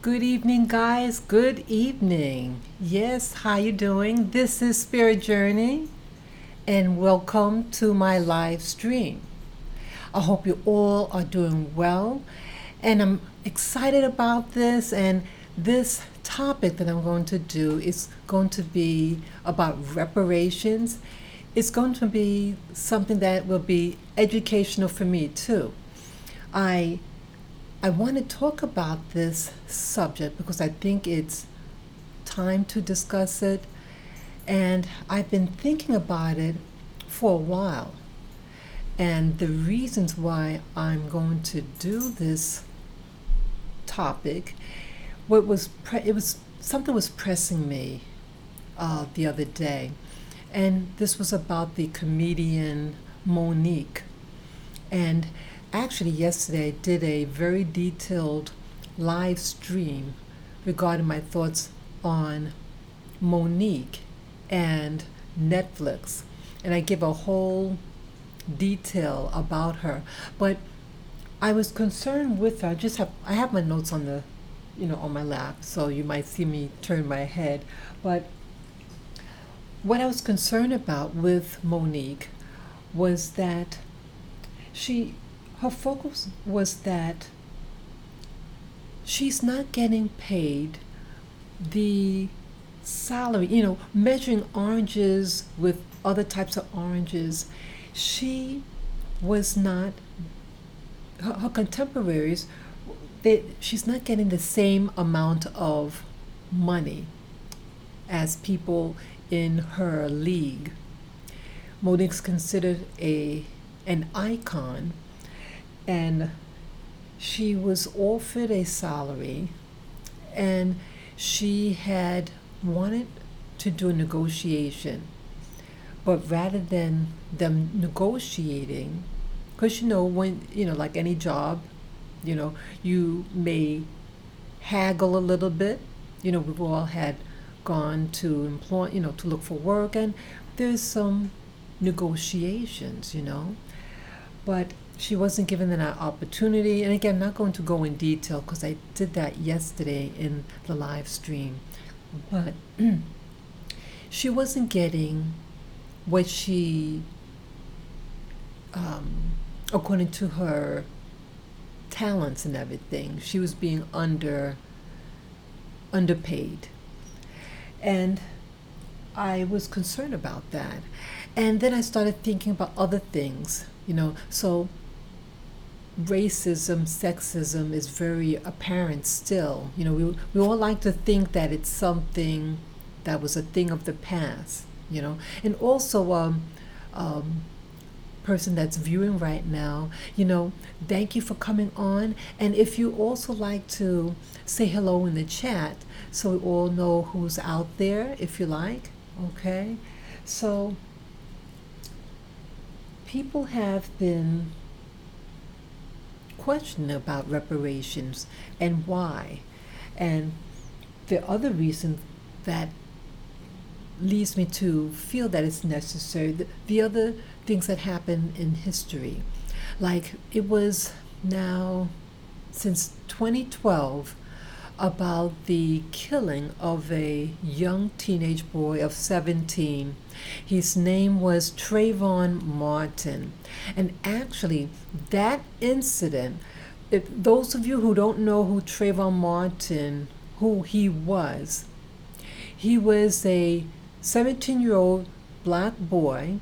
Good evening, guys. Good evening. Yes, how you doing? This is Spirit Journey, and welcome to my live stream. I hope you all are doing well, and I'm excited about this. And this topic that I'm going to do is going to be about reparations. It's going to be something that will be educational for me too. I I want to talk about this subject because I think it's time to discuss it, and I've been thinking about it for a while. And the reasons why I'm going to do this topic, it was something was pressing me the other day, and this was about the comedian Monique. And actually, yesterday I did a very detailed live stream regarding my thoughts on Monique and Netflix. And I give a whole detail about her. But I was concerned with her. I have my notes on on my lap, so you might see me turn my head. But what I was concerned about with Monique was that she her focus was that she's not getting paid the salary, measuring oranges with other types of oranges. She was not, her contemporaries, she's not getting the same amount of money as people in her league. Monique's considered an icon, and she was offered a salary, and she had wanted to do a negotiation, but rather than them negotiating, because when like any job, you may haggle a little bit. We've all had gone to employ, to look for work, and there's some negotiations, but she wasn't given an opportunity. And again, I'm not going to go in detail because I did that yesterday in the live stream. But she wasn't getting what she, according to her talents and everything, she was being underpaid. And I was concerned about that. And then I started thinking about other things, so racism, sexism is very apparent still. We all like to think that it's something that was a thing of the past, And also, person that's viewing right now, thank you for coming on. And if you also like to say hello in the chat so we all know who's out there, if you like, okay? So, people have been questioning about reparations and why. And the other reason that leads me to feel that it's necessary, the other things that happen in history. Like it was now since 2012 about the killing of a young teenage boy of 17. His name was Trayvon Martin. And actually, that incident, if those of you who don't know who Trayvon Martin, who he was a 17-year-old black boy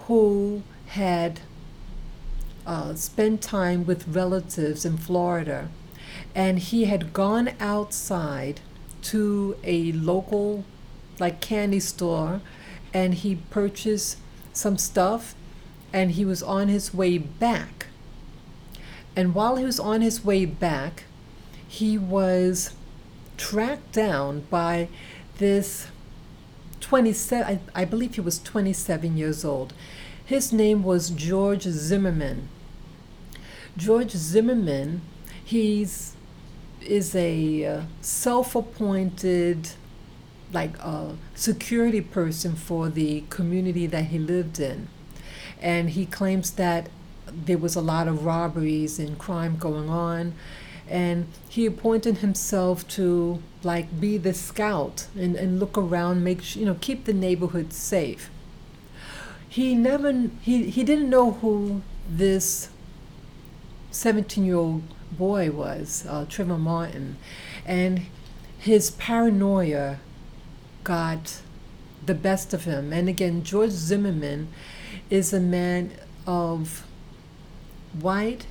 who had spent time with relatives in Florida, and he had gone outside to a local like candy store, and he purchased some stuff, and he was on his way back. And while he was on his way back, he was tracked down by this 27, I believe he was 27 years old. His name was George Zimmerman. George Zimmerman, is a self-appointed security person for the community that he lived in. And he claims that there was a lot of robberies and crime going on, and he appointed himself to like be the scout and look around, keep the neighborhood safe. He didn't know who this 17-year-old boy was, Trayvon Martin, and his paranoia got the best of him. And again, George Zimmerman is a man of white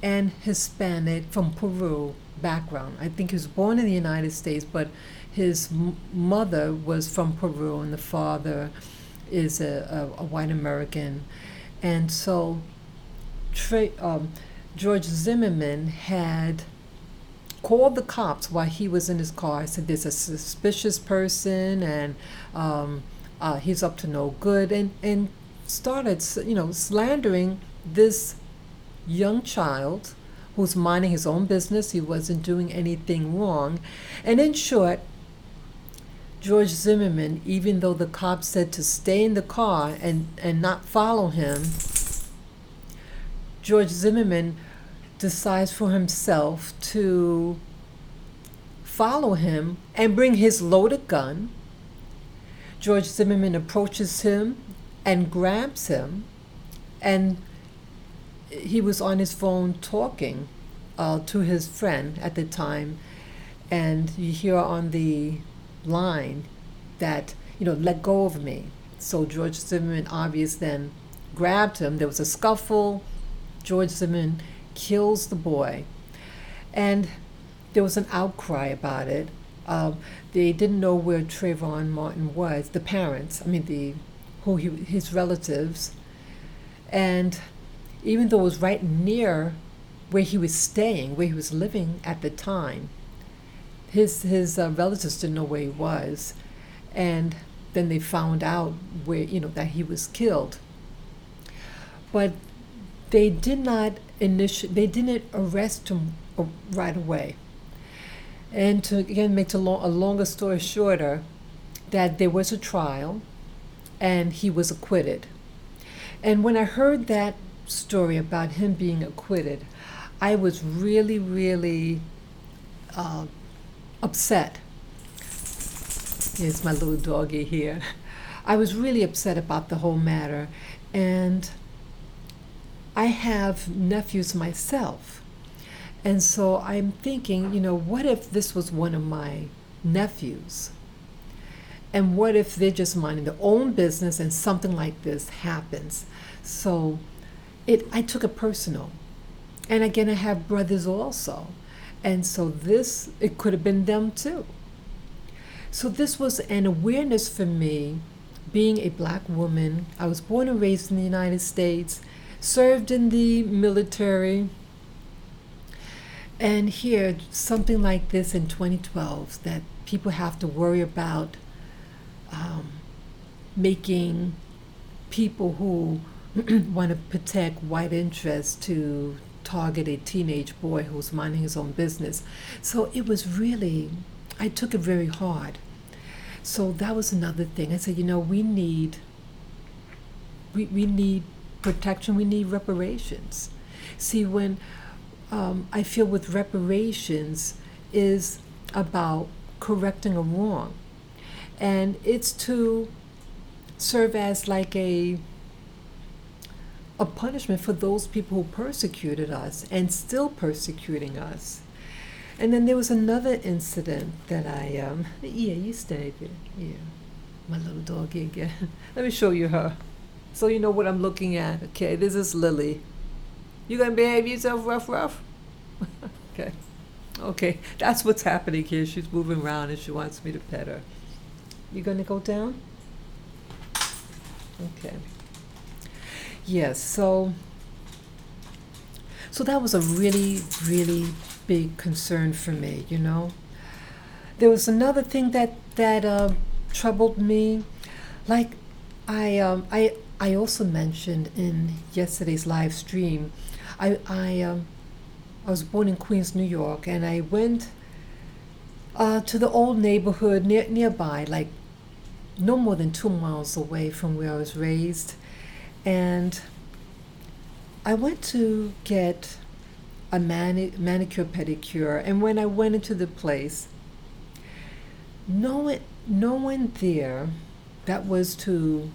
and Hispanic from Peru background. I think he was born in the United States, but his mother was from Peru and the father is a white American. And so George Zimmerman had called the cops while he was in his car. Said there's a suspicious person and he's up to no good, and started slandering this young child who's minding his own business. He wasn't doing anything wrong. And in short, George Zimmerman, even though the cops said to stay in the car and not follow him, George Zimmerman decides for himself to follow him and bring his loaded gun. George Zimmerman approaches him and grabs him, and he was on his phone talking to his friend at the time, and you hear on the line that, let go of me. So George Zimmerman obviously then grabbed him. There was a scuffle. George Zimmerman kills the boy, and there was an outcry about it. They didn't know where Trayvon Martin was, the parents, his relatives, and even though it was right near where he was staying, where he was living at the time, his relatives didn't know where he was, and then they found out where that he was killed. But they didn't arrest him right away. And to again make a longer story shorter, that there was a trial, and he was acquitted. And when I heard that story about him being acquitted, I was really, really upset. Here's my little doggy here. I was really upset about the whole matter, and I have nephews myself. And so I'm thinking, what if this was one of my nephews? And what if they're just minding their own business and something like this happens? So I took it personal. And again, I have brothers also. And so it could have been them too. So this was an awareness for me, being a black woman. I was born and raised in the United States, served in the military, and here, something like this in 2012, that people have to worry about making people who want to protect white interests to target a teenage boy who's minding his own business. So it was really, I took it very hard. So that was another thing. I said, we need protection, we need reparations. See, when I feel with reparations is about correcting a wrong. And it's to serve as like a punishment for those people who persecuted us and still persecuting us. And then there was another incident that you stayed there. Yeah, my little doggy again. Let me show you her, so you know what I'm looking at. Okay, this is Lily. You gonna behave yourself, rough? Okay, that's what's happening here. She's moving around and she wants me to pet her. You gonna go down? Okay. Yes, so that was a really, really big concern for me, There was another thing that troubled me. Like I also mentioned in yesterday's live stream, I was born in Queens, New York, and I went to the old neighborhood nearby, like no more than 2 miles away from where I was raised. And I went to get a manicure pedicure, and when I went into the place, no one there that was to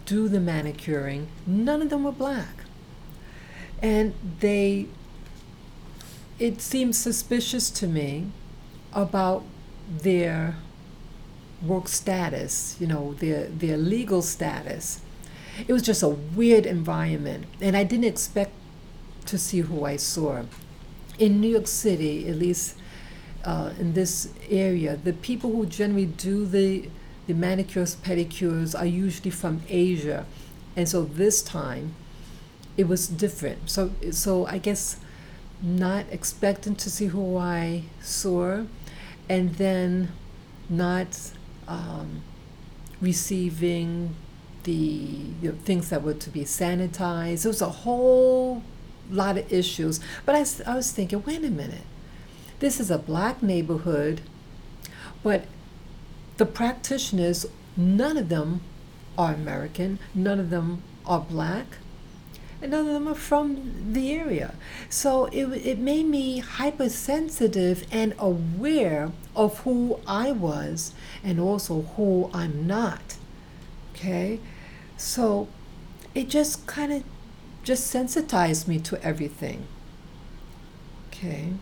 do the manicuring, none of them were black. And it seemed suspicious to me about their work status, their legal status. It was just a weird environment, and I didn't expect to see who I saw. In New York City, at least in this area, the people who generally do the manicures, pedicures are usually from Asia. And so this time, it was different. So I guess not expecting to see who I saw, and then not receiving the things that were to be sanitized. There was a whole lot of issues. But I was thinking, wait a minute. This is a black neighborhood, but the practitioners, none of them are American, none of them are black, and none of them are from the area. So it made me hypersensitive and aware of who I was and also who I'm not. Okay? So it just kind of just sensitized me to everything. Okay?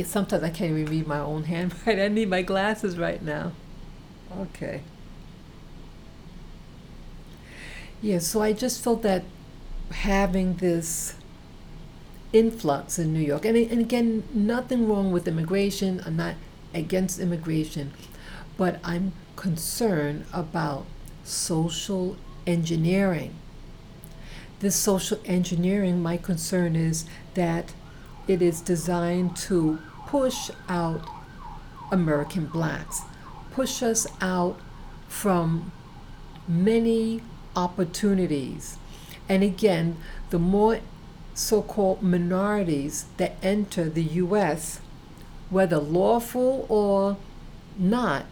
Sometimes I can't even read my own handwriting. I need my glasses right now. Okay. Yeah, so I just felt that having this influx in New York, and again, nothing wrong with immigration. I'm not against immigration, but I'm concerned about social engineering. This social engineering, my concern is that it is designed to push out American blacks, push us out from many opportunities. And again, the more so-called minorities that enter the U.S., whether lawful or not,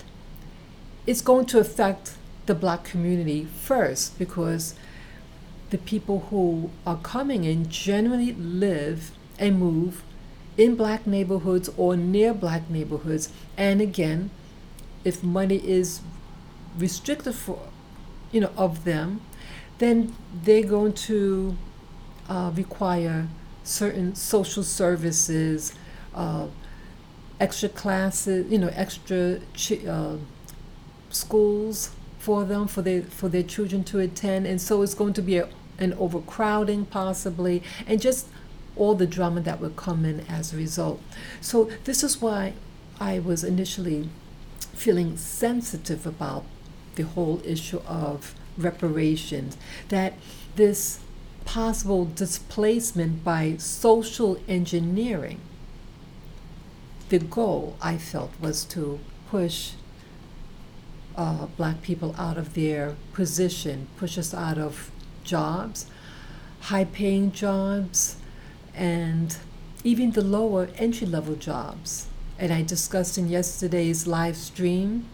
it's going to affect the black community first, because the people who are coming in generally live and move in black neighborhoods or near black neighborhoods. And again, if money is restricted for of them, then they're going to require certain social services, extra classes, extra schools for them, for their children to attend. And so it's going to be an overcrowding possibly, and just all the drama that would come in as a result. So this is why I was initially feeling sensitive about the whole issue of reparations, that this possible displacement by social engineering, the goal, I felt, was to push black people out of their position, push us out of jobs, high-paying jobs, and even the lower entry-level jobs. And I discussed in yesterday's live stream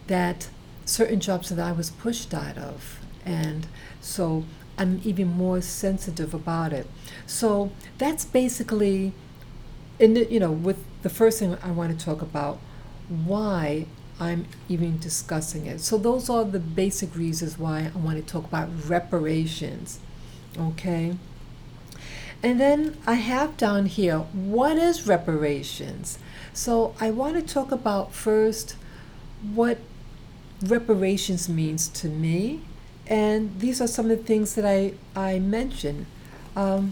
that certain jobs that I was pushed out of, and so I'm even more sensitive about it. So that's basically, with the first thing I want to talk about, why I'm even discussing it. So those are the basic reasons why I want to talk about reparations, okay? And then I have down here, what is reparations? So I want to talk about first what reparations means to me, and these are some of the things that I mentioned. I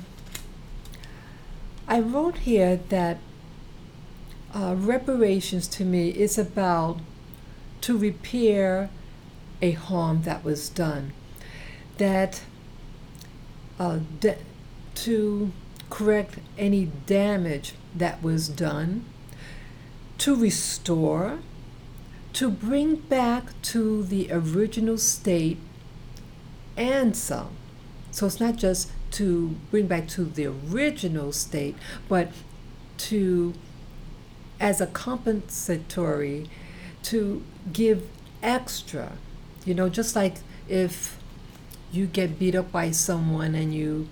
wrote here that reparations to me is about to repair a harm that was done, that to correct any damage that was done, to restore, to bring back to the original state and some. So it's not just to bring back to the original state, but to, as a compensatory, to give extra. Just like if you get beat up by someone and you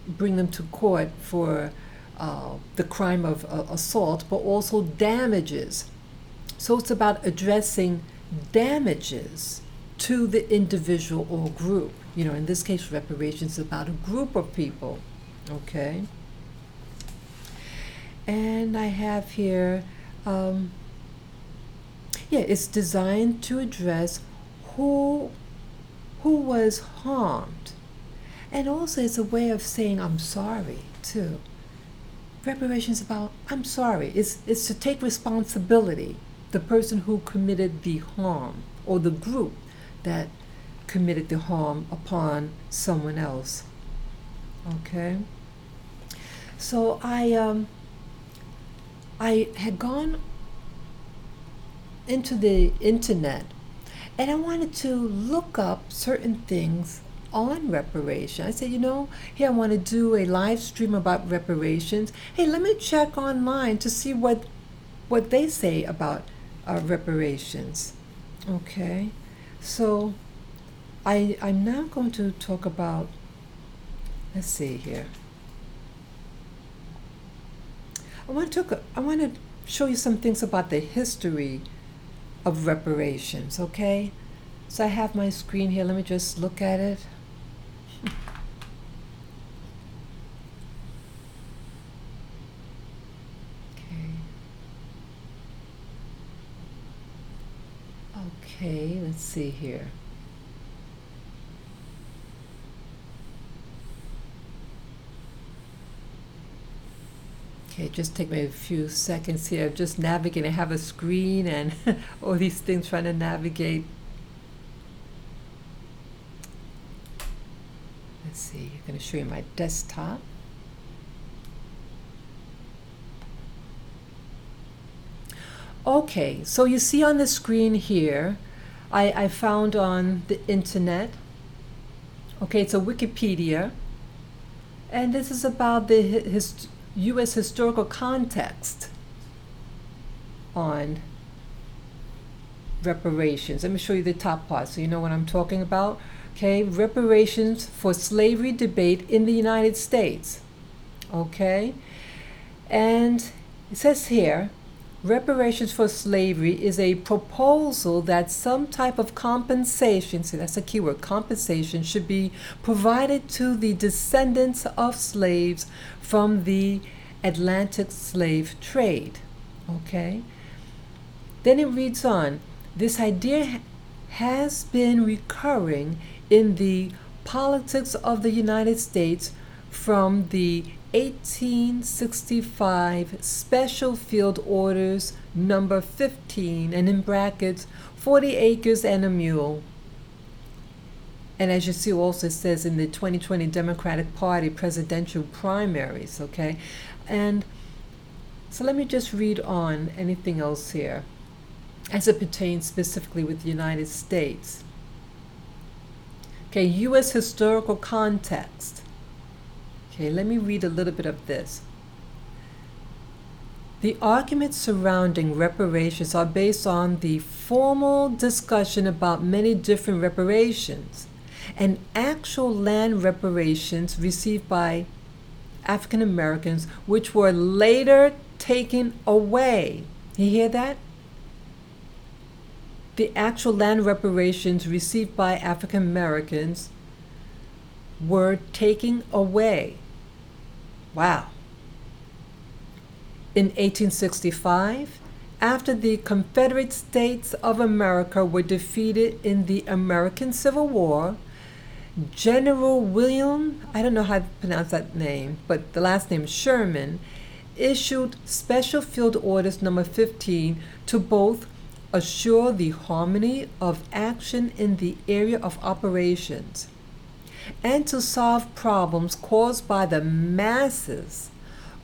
bring them to court for the crime of assault, but also damages. So it's about addressing damages to the individual or group. You know, in this case, reparations is about a group of people. Okay. And I have here, it's designed to address who was harmed. And also it's a way of saying I'm sorry, too. Reparations about I'm sorry. It's to take responsibility. The person who committed the harm or the group that committed the harm upon someone else. Okay? So I had gone into the internet and I wanted to look up certain things on reparation. I said, here I want to do a live stream about reparations. Hey, let me check online to see what they say about reparations. Okay, so I'm now going to talk about, let's see here. I want to show you some things about the history of reparations, okay? So I have my screen here. Let me just look at it. Okay, let's see here. Okay, just take me a few seconds here. Just navigating. I have a screen and all these things trying to navigate. Let's see, I'm going to show you my desktop. Okay, so you see on the screen here, I found on the internet. Okay, it's a Wikipedia. And this is about the U.S. historical context on reparations. Let me show you the top part so you know what I'm talking about. Okay, reparations for slavery debate in the United States. Okay, and it says here, reparations for slavery is a proposal that some type of compensation, see that's a key word, compensation, should be provided to the descendants of slaves from the Atlantic slave trade. Okay? Then it reads on, this idea has been recurring in the politics of the United States from the 1865 Special Field Orders number 15, and in brackets, 40 acres and a mule. And as you see also it says in the 2020 Democratic Party presidential primaries, okay? And so let me just read on anything else here as it pertains specifically with the United States. Okay, U.S. historical context. Okay, let me read a little bit of this. The arguments surrounding reparations are based on the formal discussion about many different reparations and actual land reparations received by African Americans, which were later taken away. You hear that? The actual land reparations received by African Americans were taken away. Wow. In 1865, after the Confederate States of America were defeated in the American Civil War, General William, I don't know how to pronounce that name, but the last name Sherman, issued Special Field Orders number 15 to both assure the harmony of action in the area of operations and to solve problems caused by the masses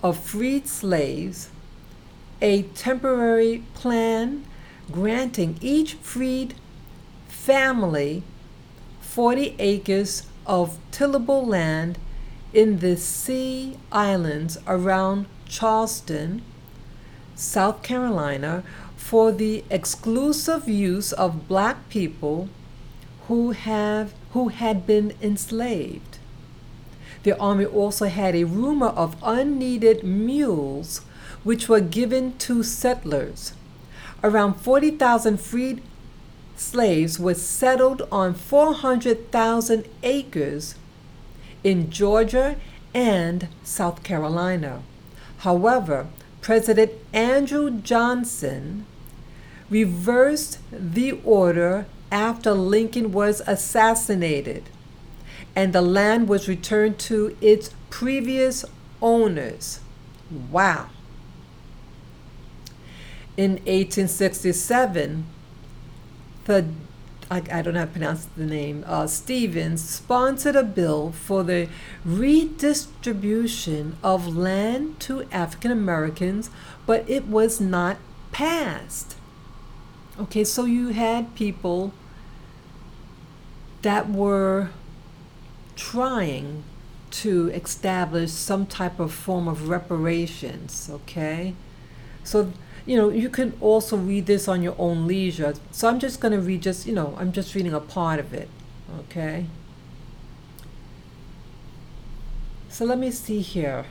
of freed slaves, a temporary plan granting each freed family 40 acres of tillable land in the Sea Islands around Charleston, South Carolina, for the exclusive use of black people who had been enslaved. The army also had a rumor of unneeded mules which were given to settlers. Around 40,000 freed slaves were settled on 400,000 acres in Georgia and South Carolina. However, President Andrew Johnson reversed the order after Lincoln was assassinated, and the land was returned to its previous owners. Wow. In 1867, I don't know how to pronounce the name, Stevens sponsored a bill for the redistribution of land to African Americans, but it was not passed. Okay, so you had people that were trying to establish some type of form of reparations, okay? So, you can also read this on your own leisure. So I'm just going to read I'm just reading a part of it, okay? So let me see here.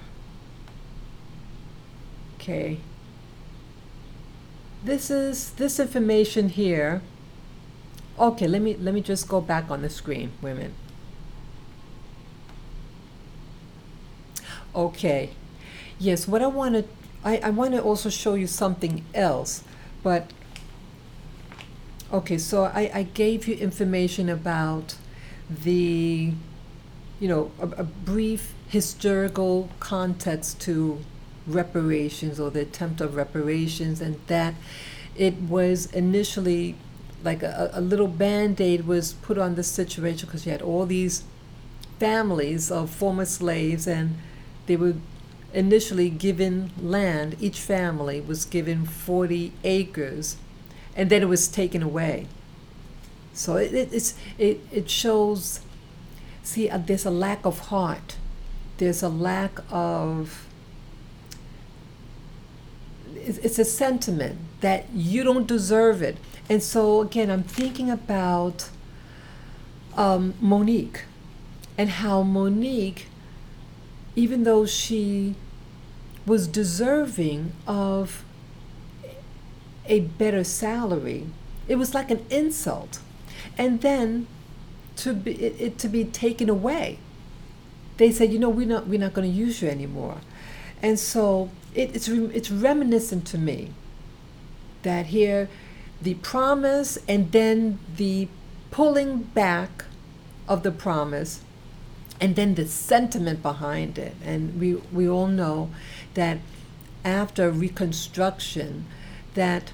Okay. This information here. Okay, let me just go back on the screen. Wait a minute. Okay. Yes, what I want to also show you something else, but okay, so I gave you information about the, a brief historical context to reparations, or the attempt of reparations, and that it was initially like a little band-aid was put on the situation because you had all these families of former slaves, and they were initially given land. Each family was given 40 acres, and then it was taken away. So it shows, see, there's a lack of heart. There's a lack of, it's a sentiment that you don't deserve it. And so again, I'm thinking about Monique, and how Monique, even though she was deserving of a better salary, it was like an insult. And then to be taken away, they said, we're not going to use you anymore. And so it's reminiscent to me that here, the promise and then the pulling back of the promise, and then the sentiment behind it. And we all know that after Reconstruction, that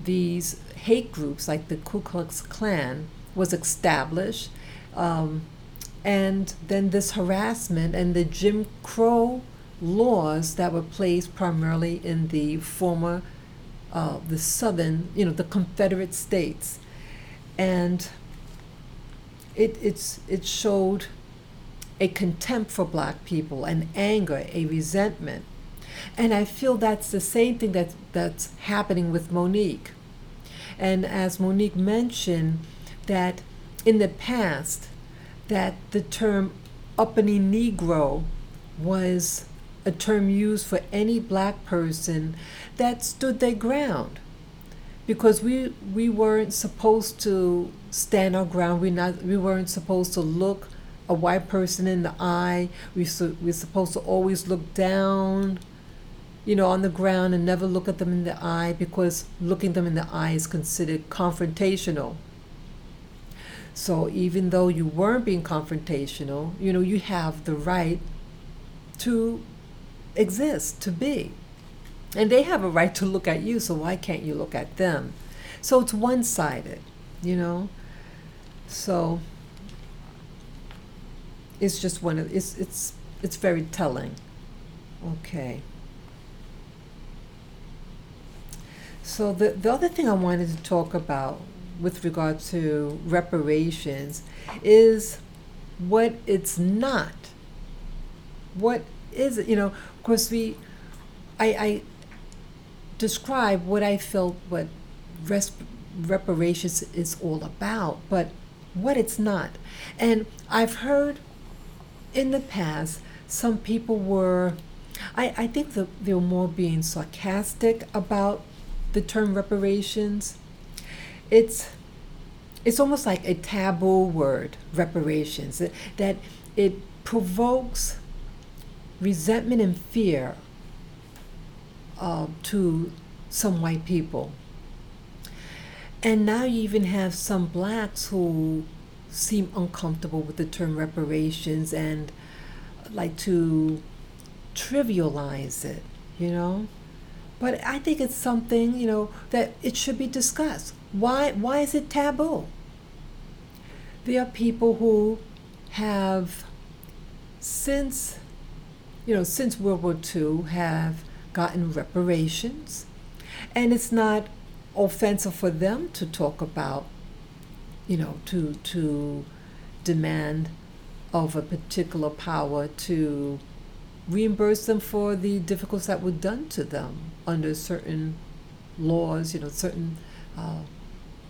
these hate groups like the Ku Klux Klan was established, and then this harassment and the Jim Crow laws that were placed primarily in the former the southern, the Confederate States. And it showed a contempt for black people, an anger, a resentment. And I feel that's the same thing that's happening with Monique. And as Monique mentioned, that in the past, that the term uppity Negro was a term used for any black person that stood their ground, because we weren't supposed to stand our ground. We weren't supposed to look a white person in the eye. We're supposed to always look down, on the ground, and never look at them in the eye, because looking them in the eye is considered confrontational. So even though you weren't being confrontational, you have the right to exist, to be. And they have a right to look at you, so why can't you look at them? So it's one-sided, So it's just it's very telling. Okay. So the other thing I wanted to talk about with regard to reparations is what it's not. What is it? Of course, I describe what I felt what reparations is all about, but what it's not. And I've heard in the past, some people were, I think that they were more being sarcastic about the term reparations. It's it's almost like a taboo word, reparations, that it provokes resentment and fear to some white people. And now you even have some blacks who seem uncomfortable with the term reparations and like to trivialize it, you know? But I think it's something, that it should be discussed. Why is it taboo? There are people who have since since World War II have gotten reparations, and it's not offensive for them to talk about, to demand of a particular power to reimburse them for the difficulties that were done to them under certain laws, certain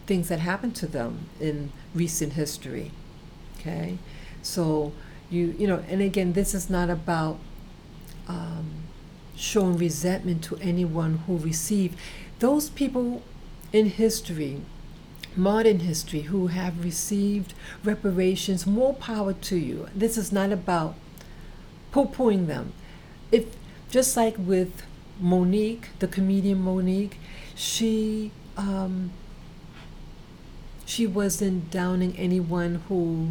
things that happened to them in recent history. Okay, so and again, this is not about showing resentment to anyone who received those people in history, modern history, who have received reparations. More power to you. This is not about poo-pooing them. If just like with Monique, the comedian Monique, she wasn't downing anyone who,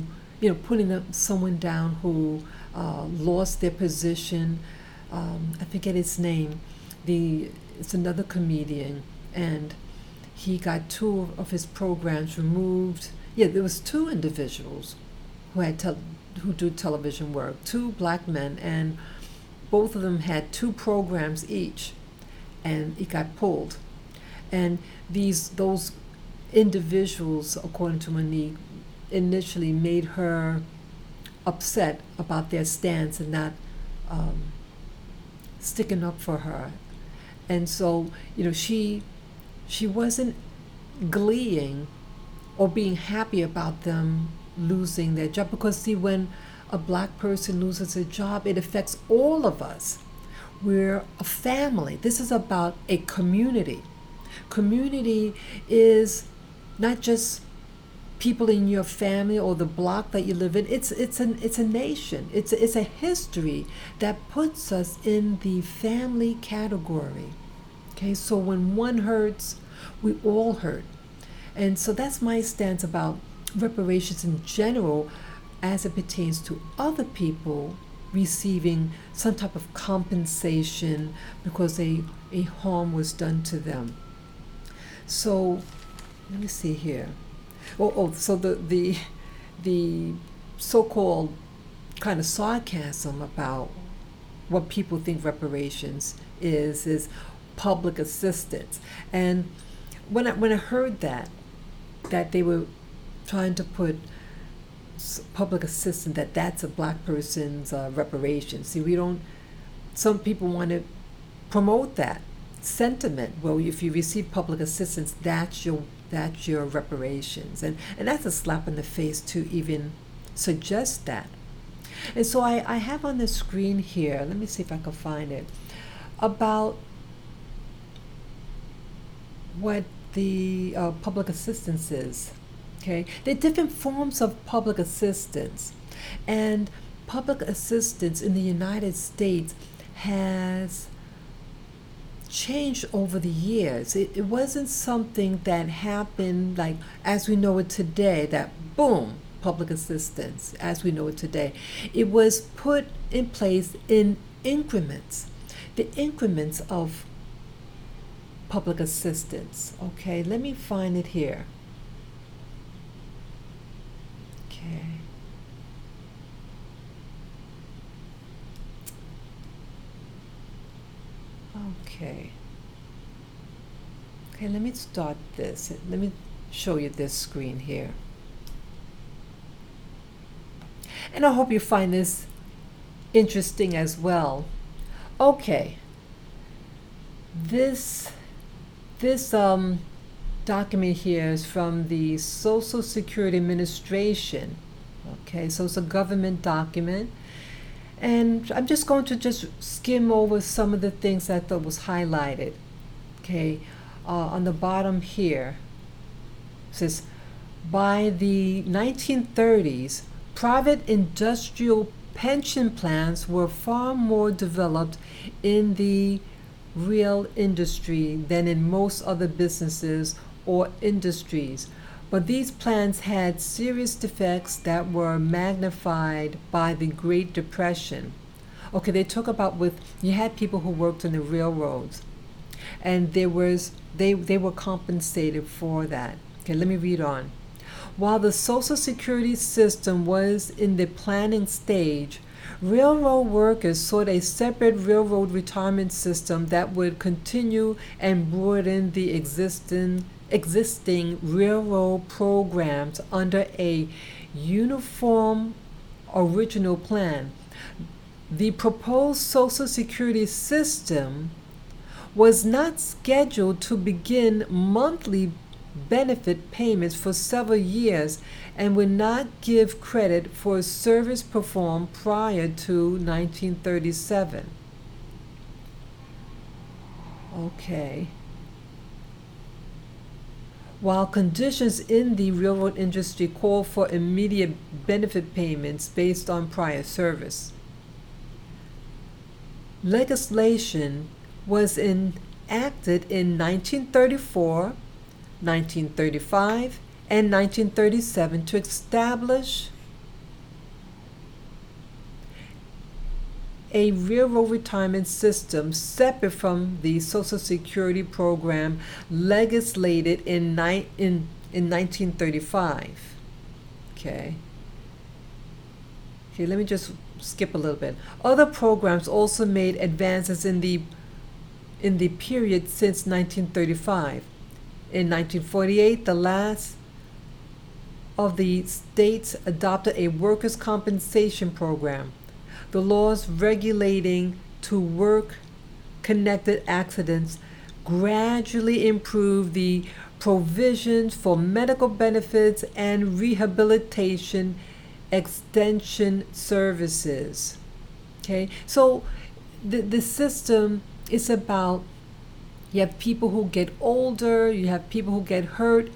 putting someone down who lost their position. I forget his name. It's another comedian, and he got 2 of his programs removed. Yeah, there was 2 individuals who had who do television work, 2 black men, and both of them had 2 programs each, and it got pulled. And those individuals, according to Monique, initially made her upset about their stance and not sticking up for her. And so, she wasn't gleeing or being happy about them losing their job, because see, when a black person loses a job, it affects all of us. We're a family. This is about a community. Community is not just people in your family or the block that you live in. It's a nation. It's a history that puts us in the family category. Okay, so when one hurts, we all hurt. And so that's my stance about reparations in general, as it pertains to other people receiving some type of compensation because a harm was done to them. So let me see here. So the so-called kind of sarcasm about what people think reparations is public assistance. And when I heard that they were trying to put public assistance, that's a black person's reparations. See, some people want to promote that sentiment. Well, if you receive public assistance, that's your reparations. And that's a slap in the face to even suggest that. And so I have on the screen here, let me see if I can find it, about what the public assistance is. Okay, there are different forms of public assistance, and public assistance in the United States has changed over the years. It wasn't something that happened like as we know it today, that boom, public assistance as we know it today. It was put in place in increments, the increments of public assistance. Okay, let me find it here. Okay, let me start this. Let me show you this screen here. And I hope you find this interesting as well. Okay, this document here is from the Social Security Administration. Okay, so it's a government document. And I'm just going to just skim over some of the things that I thought was highlighted. Okay, on the bottom here, it says, by the 1930s, private industrial pension plans were far more developed in the real industry than in most other businesses or industries. But these plans had serious defects that were magnified by the Great Depression. Okay, they talk about you had people who worked in the railroads, and they were compensated for that. Okay, let me read on. While the Social Security system was in the planning stage, railroad workers sought a separate railroad retirement system that would continue and broaden the existing railroad programs under a uniform original plan. The proposed Social Security system was not scheduled to begin monthly benefit payments for several years and would not give credit for service performed prior to 1937. Okay. While conditions in the railroad industry call for immediate benefit payments based on prior service, legislation was enacted in 1934, 1935, and 1937 to establish a railroad retirement system separate from the Social Security program legislated in 1935. Okay, let me just skip a little bit. Other programs also made advances in the period since 1935. In 1948, the last of the states adopted a workers' compensation program. The laws regulating to work-connected accidents gradually improved the provisions for medical benefits and rehabilitation extension services. Okay, so the system is about, you have people who get older, you have people who get hurt,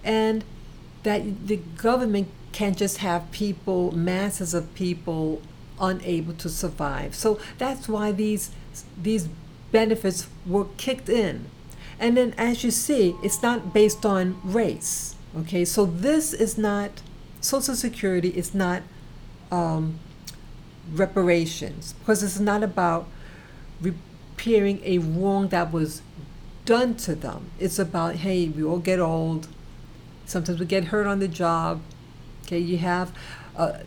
and that the government can't just have masses of people unable to survive. So that's why these benefits were kicked in. And then as you see, it's not based on race. Okay, so this is not, Social Security is not reparations, because it's not about repairing a wrong that was done to them. It's about, hey, we all get old. Sometimes we get hurt on the job. Okay, you have,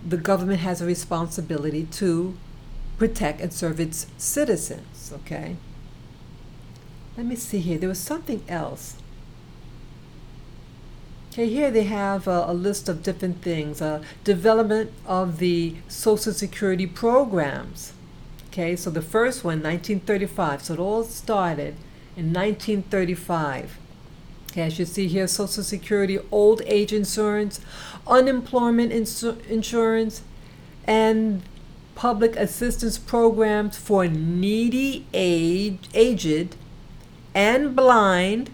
the government has a responsibility to protect and serve its citizens. Okay. Let me see here. There was something else. Okay, here they have a list of different things. Development of the Social Security programs. Okay, so the first one, 1935. So it all started in 1935. Okay, as you see here, Social Security, old age insurance, unemployment insurance, and public assistance programs for needy, aged, and blind,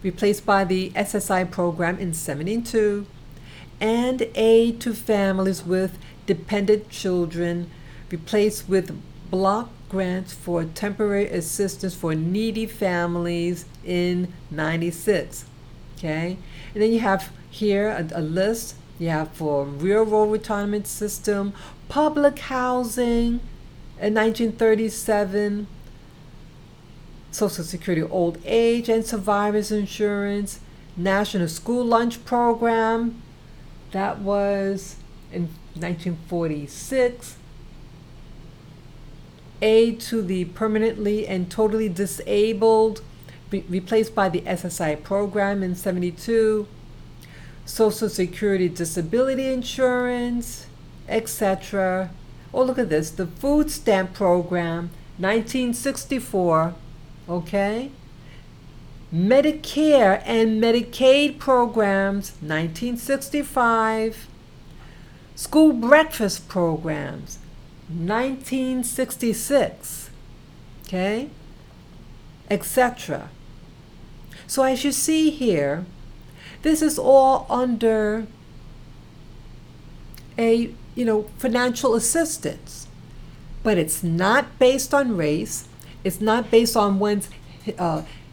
replaced by the SSI program in 72, and aid to families with dependent children, replaced with block grants for temporary assistance for needy families in 96. Okay, and then you have here a list. You have for railroad retirement system, public housing in 1937, Social Security old age and survivors insurance, National School Lunch Program, that was in 1946, aid to the permanently and totally disabled, replaced by the SSI program in 72, Social Security disability insurance, etc. Oh, look at this, the food stamp program, 1964, okay? Medicare and Medicaid programs, 1965. School breakfast programs, 1966, okay, etc. So as you see here, this is all under a, financial assistance, but it's not based on race. It's not based on one's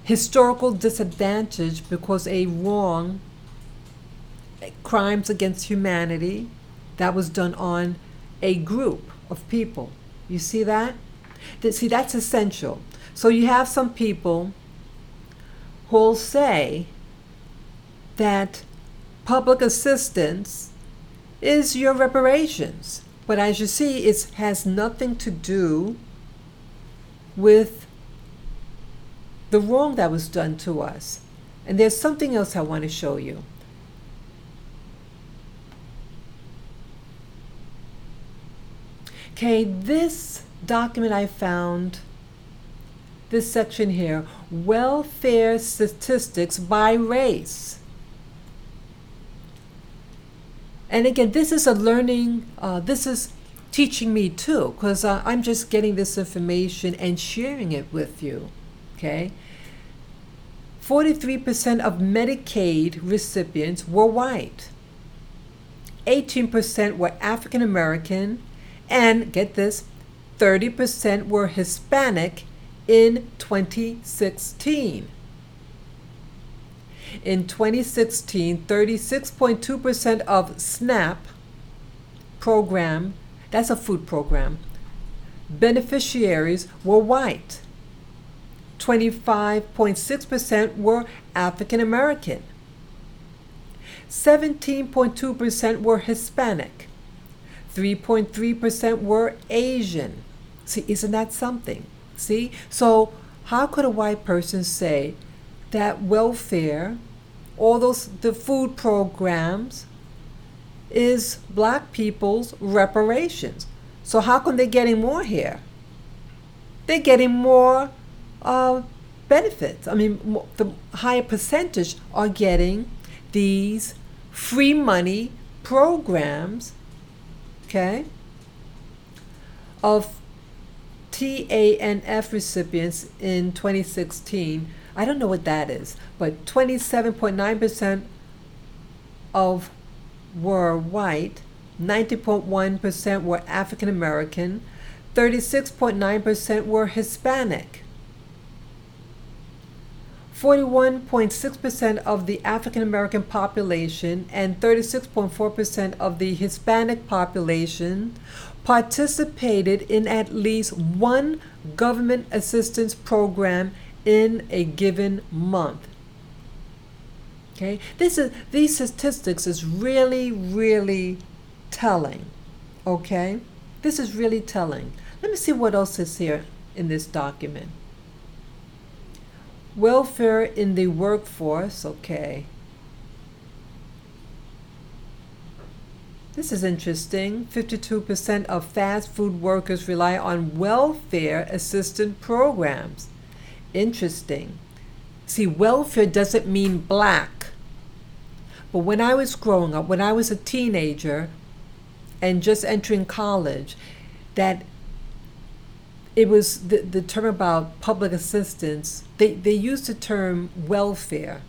historical disadvantage because a wrong, crimes against humanity, that was done on a group of people. You see that? See, that's essential. So you have some people who'll say that public assistance is your reparations. But as you see, it has nothing to do with the wrong that was done to us. And there's something else I want to show you. Okay, this document I found, this section here, welfare statistics by race. And again, this is a learning, this is teaching me too, because I'm just getting this information and sharing it with you, okay? 43% of Medicaid recipients were white. 18% were African American, and get this, 30% were Hispanic in 2016. In 2016, 36.2% of SNAP program, that's a food program, beneficiaries were white. 25.6% were African American. 17.2% were Hispanic. 3.3% were Asian. See, isn't that something? See? So how could a white person say that welfare, all the food programs, is black people's reparations? So how come they're getting more here? They're getting more benefits. I mean, the higher percentage are getting these free money programs, okay, of TANF recipients in 2016. I don't know what that is, but 27.9% of were white, 90.1% were African American, 36.9% were Hispanic. 41.6% of the African American population and 36.4% of the Hispanic population participated in at least one government assistance program in a given month. Okay, these statistics is really, really telling. Okay, this is really telling. Let me see what else is here in this document. Welfare in the workforce, okay. This is interesting. 52% of fast food workers rely on welfare assistance programs. Interesting. See, welfare doesn't mean black. But when I was growing up, when I was a teenager and just entering college, that it was the term about public assistance, they used the term welfare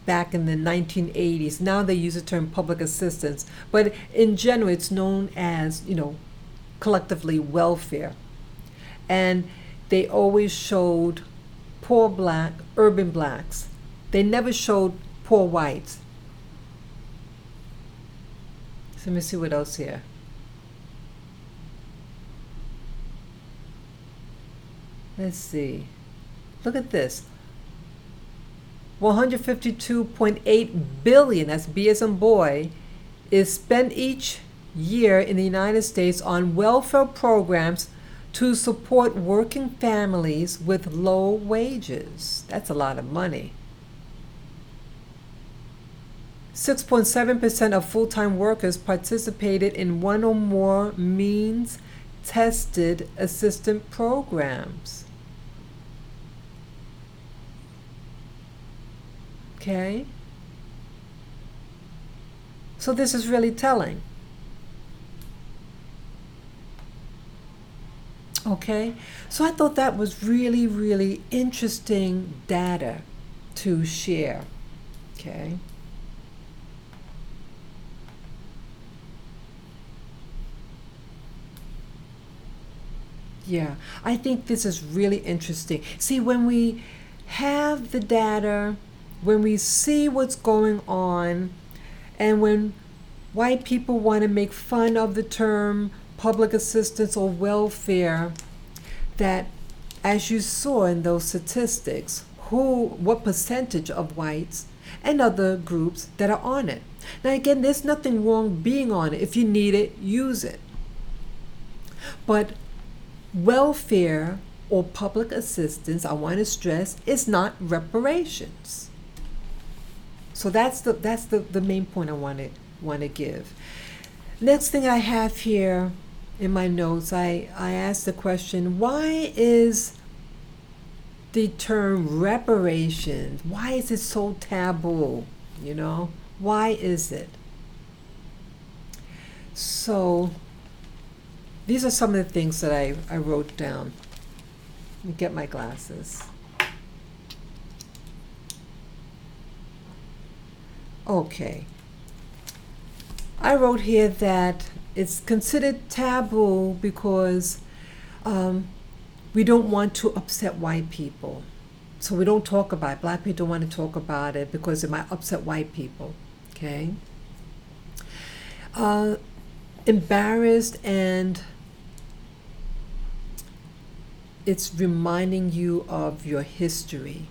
back in the 1980s. Now they use the term public assistance. But in general, it's known as, collectively welfare. And they always showed poor black, urban blacks. They never showed poor whites. So let me see what else here. Let's see. Look at this. 152.8 billion, that's B as in boy, is spent each year in the United States on welfare programs to support working families with low wages. That's a lot of money. 6.7% of full-time workers participated in one or more means-tested assistant programs. Okay? So this is really telling. Okay, so I thought that was really, really interesting data to share. Okay. Yeah, I think this is really interesting. See, when we have the data, when we see what's going on, and when white people want to make fun of the term public assistance or welfare, that as you saw in those statistics, what percentage of whites and other groups that are on it. Now again, there's nothing wrong being on it. If you need it, use it. But welfare or public assistance, I want to stress, is not reparations. So that's the main point I want to give. Next thing I have here in my notes, I asked the question, why is the term reparations, why is it so taboo? You know, why is it? So these are some of the things that I wrote down. Let me get my glasses. Okay. I wrote here that it's considered taboo because we don't want to upset white people. So we don't talk about it. Black people don't want to talk about it because it might upset white people. Okay? Embarrassed, and it's reminding you of your history.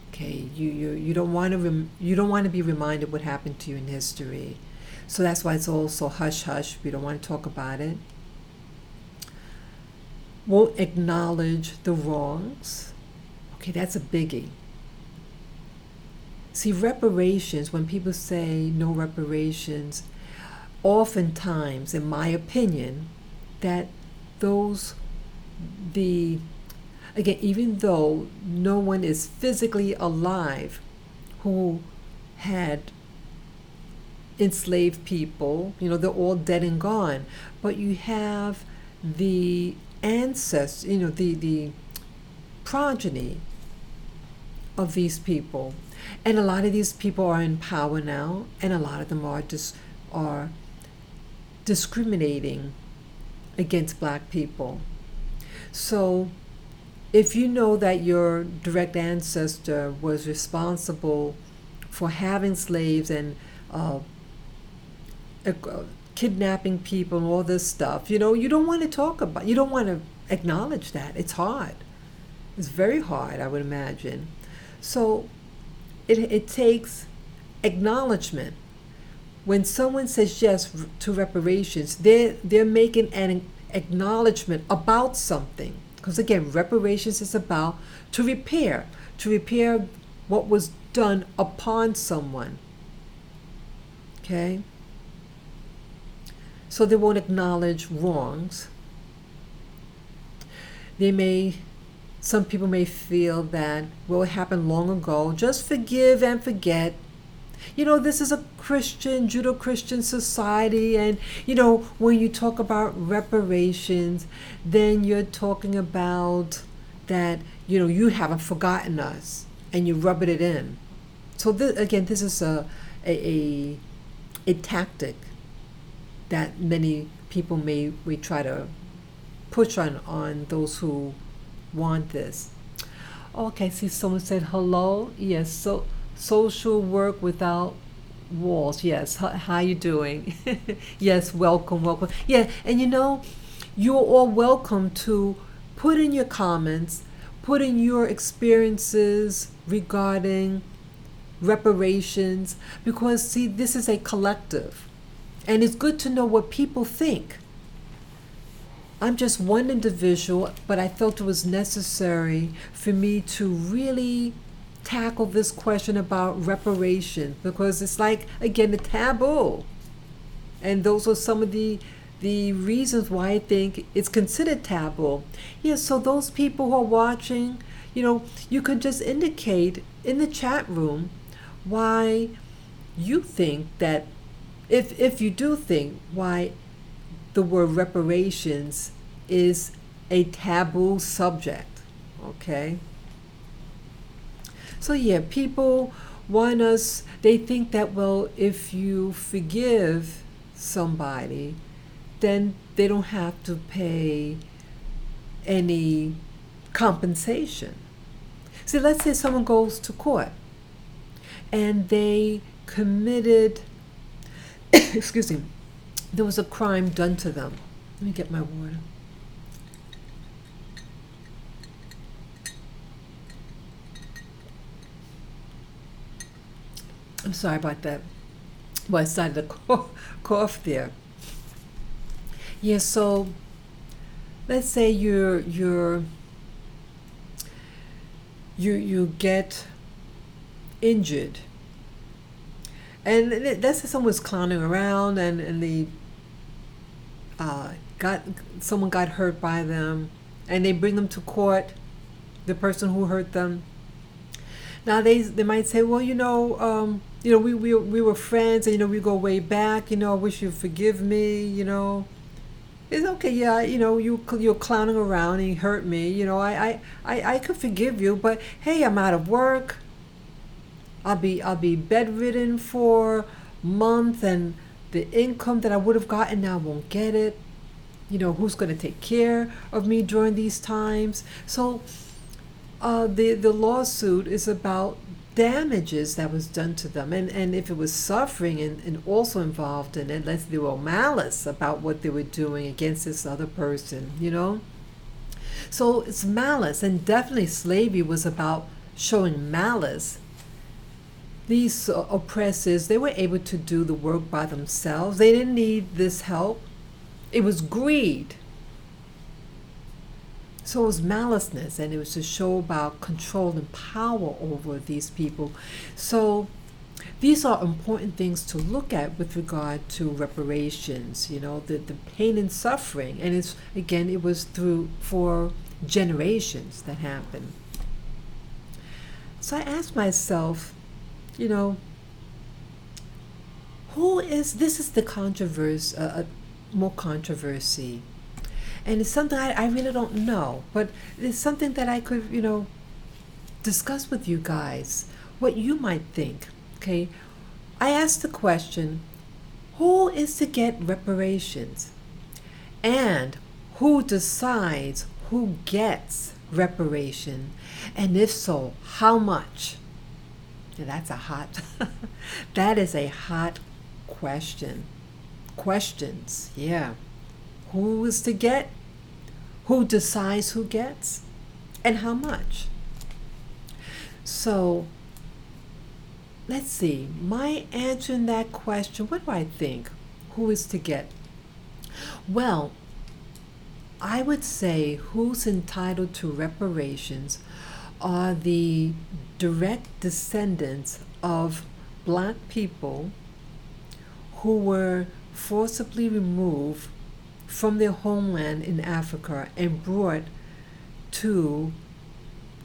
Okay, you don't want to be reminded what happened to you in history. So that's why it's also hush hush. We don't want to talk about it. Won't acknowledge the wrongs. Okay, that's a biggie. See, reparations, when people say no reparations, oftentimes, in my opinion, that again, even though no one is physically alive who had enslaved people, they're all dead and gone, but you have the ancestors, the progeny of these people. And a lot of these people are in power now, and a lot of them are discriminating against black people. So if you know that your direct ancestor was responsible for having slaves and kidnapping people and all this stuff, you don't want to talk about, you don't want to acknowledge that. It's hard. It's very hard, I would imagine. So it takes acknowledgement. When someone says yes to reparations, they're making an acknowledgement about something. Because again, reparations is about to repair what was done upon someone. Okay? So they won't acknowledge wrongs. Some people may feel that, well, it happened long ago. Just forgive and forget. This is a Judeo-Christian society, and, when you talk about reparations, then you're talking about that, you haven't forgotten us, and you rub it in. So this is a tactic that many people may try to push on those who want this. Okay, see, someone said hello. Yes, so social work without walls. Yes, how you doing? Yes, welcome. Yeah, and you're all welcome to put in your comments, put in your experiences regarding reparations, because see, this is a collective, and it's good to know what people think. I'm just one individual, but I felt it was necessary for me to really tackle this question about reparations, because it's like, again, a taboo. And those are some of the reasons why I think it's considered taboo. Yeah, so those people who are watching, you could just indicate in the chat room why you think that, if you do think, why the word reparations is a taboo subject. Okay? So, yeah, people want us, they think that, well, if you forgive somebody, then they don't have to pay any compensation. See, let's say someone goes to court and they committed, excuse me, there was a crime done to them. Let me get my water. I'm sorry about that. Well, I started to cough there. Yeah, so let's say you get injured, and that's if someone's clowning around and the got someone got hurt by them, and they bring them to court, the person who hurt them. Now they might say, well, we were friends, and we go way back. I wish you forgive me. It's okay, yeah. You're clowning around and you hurt me. I could forgive you, but hey, I'm out of work. I'll be bedridden for a month, and the income that I would have gotten now I won't get it. Who's going to take care of me during these times? So the lawsuit is about damages that was done to them, and if it was suffering and also involved in it, let's say they were malice about what they were doing against this other person. So it's malice, and definitely slavery was about showing malice. These oppressors, they were able to do the work by themselves. They didn't need this help. It was greed. So it was maliceness, and it was to show about control and power over these people. So these are important things to look at with regard to reparations, the pain and suffering. And it was for generations that happened. So I asked myself, this is the controversy, more controversy. And it's something I really don't know, but it's something that I could, discuss with you guys, what you might think, okay? I asked the question, who is to get reparations? And who decides who gets reparation? And if so, how much? Yeah, that is a hot question. Questions, yeah. Who is to get? Who decides who gets? And how much? So, let's see. My answer in that question, what do I think? Who is to get? Well, I would say who's entitled to reparations are the direct descendants of black people who were forcibly removed from their homeland in Africa and brought to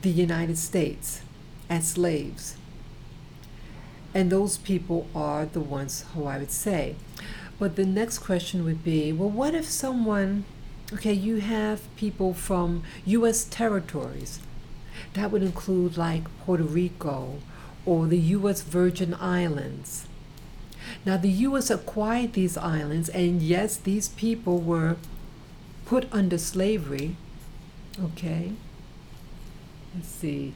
the United States as slaves. And those people are the ones who I would say. But the next question would be, well, what if someone, you have people from U.S. territories. That would include like Puerto Rico or the U.S. Virgin Islands. Now, the U.S. acquired these islands, and yes, these people were put under slavery. Okay. Let's see.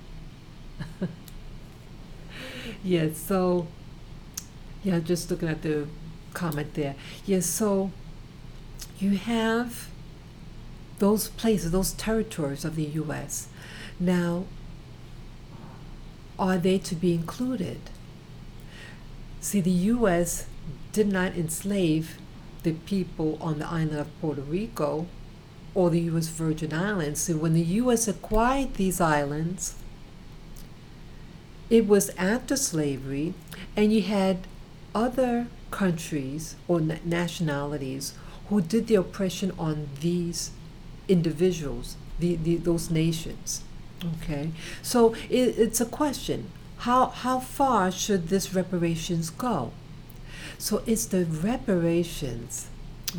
Just looking at the comment there. Yes, so you have those places, those territories of the U.S. Now, are they to be included? See, the U.S. did not enslave the people on the island of Puerto Rico or the U.S. Virgin Islands. So when the U.S. acquired these islands, it was after slavery, and you had other countries or nationalities who did the oppression on these individuals, those nations. Okay, so it's a question. How far should this reparations go? So it's the reparations,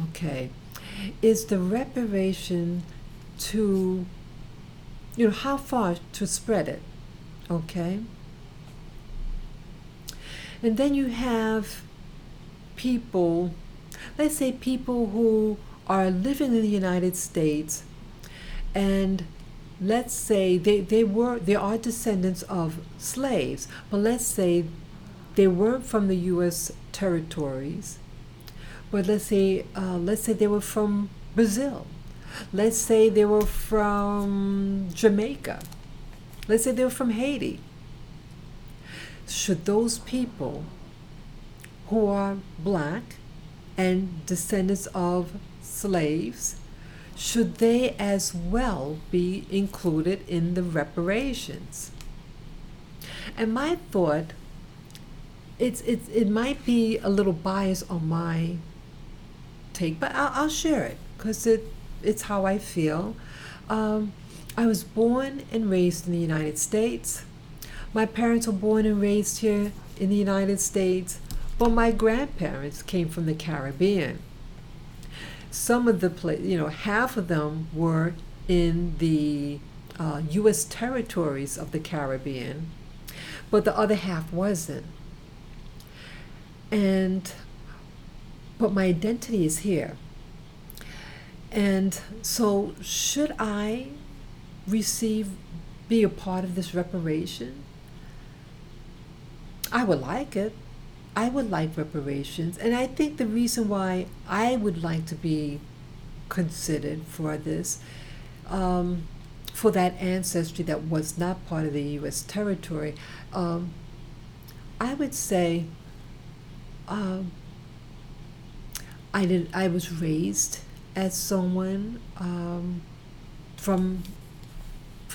okay, is the reparation to, how far to spread it, okay? And then you have people, let's say people who are living in the United States, and let's say they are descendants of slaves, but let's say they weren't from the U.S. territories, but let's say they were from Brazil. Let's say they were from Jamaica. Let's say they were from Haiti. Should those people who are black and descendants of slaves, should they as well be included in the reparations? And my thought, it might be a little biased on my take, but I'll share it because it's how I feel. I was born and raised in the United States. My parents were born and raised here in the United States, but my grandparents came from the Caribbean. Some of the half of them were in the U.S. territories of the Caribbean, but the other half wasn't. But my identity is here. And so should I be a part of this reparation? I would like it. I would like reparations. And I think the reason why I would like to be considered for this, for that ancestry that was not part of the U.S. territory, I would say I was raised as someone from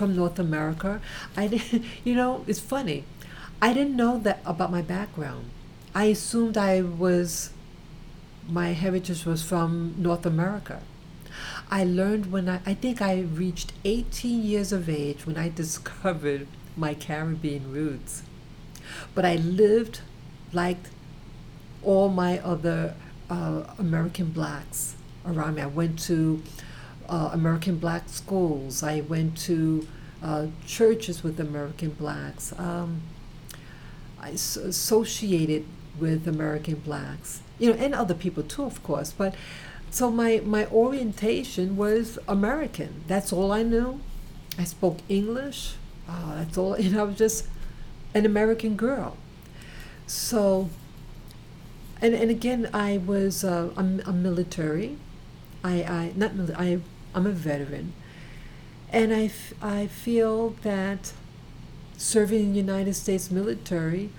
North America. I didn't, it's funny. I didn't know that about my background. I assumed my heritage was from North America. I learned when I think I reached 18 years of age when I discovered my Caribbean roots. But I lived like all my other American blacks around me. I went to American black schools. I went to churches with American blacks. I associated with American blacks, and other people too, of course. But so my orientation was American. That's all I knew. I spoke English. That's all. I was just an American girl. So, and again, I was I'm military. I'm a veteran, and I feel that serving in the United States military,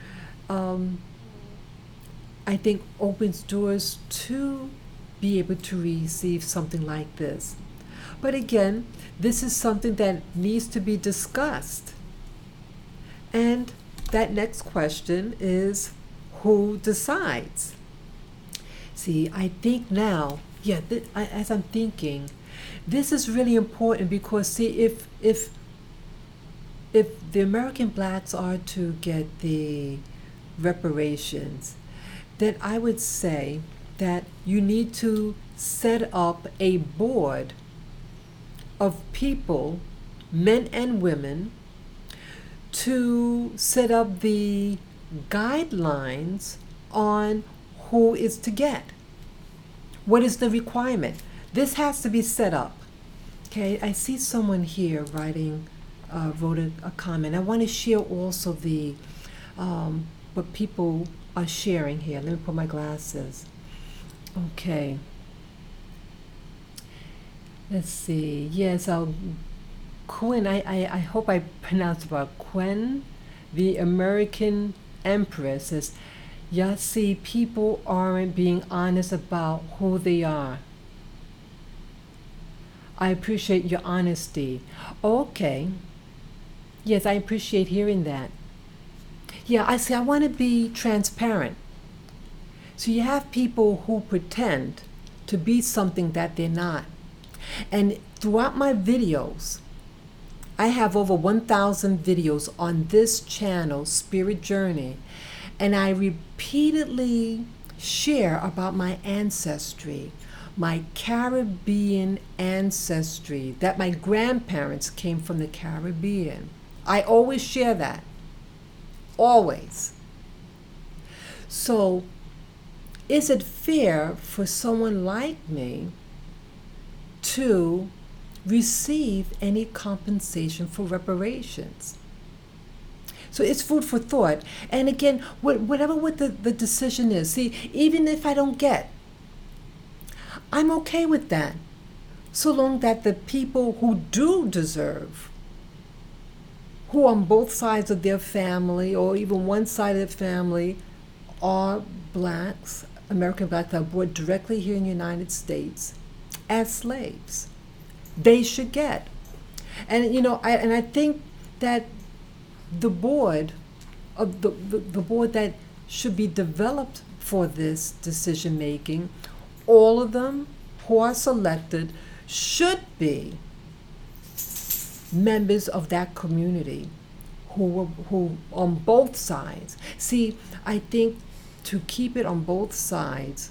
I think opens doors to be able to receive something like this. But again, this is something that needs to be discussed. And that next question is, who decides? See, I think now, as I'm thinking, this is really important because, see, if the American blacks are to get the reparations, then I would say that you need to set up a board of people, men and women, to set up the guidelines on who is to get. What is the requirement? This has to be set up. Okay, I see someone here wrote a comment. I want to share also the what people are sharing here. Let me put my glasses. Okay. Let's see. Yes, Quinn, I hope I pronounced it well. Quinn, the American Empress, says, see, people aren't being honest about who they are. I appreciate your honesty. Okay. Yes, I appreciate hearing that. Yeah, I want to be transparent. So you have people who pretend to be something that they're not. And throughout my videos, I have over 1,000 videos on this channel, Spirit Journey, and I repeatedly share about my ancestry, my Caribbean ancestry, that my grandparents came from the Caribbean. I always share that. Always. So, is it fair for someone like me to receive any compensation for reparations? So it's food for thought. And again, whatever what the decision is, see, even if I don't get, I'm okay with that. So long that the people who do deserve, who on both sides of their family or even one side of the family are blacks, American blacks that are born directly here in the United States as slaves, they should get. And I think that the board of the board that should be developed for this decision making, all of them who are selected should be members of that community who on both sides. See, I think to keep it on both sides,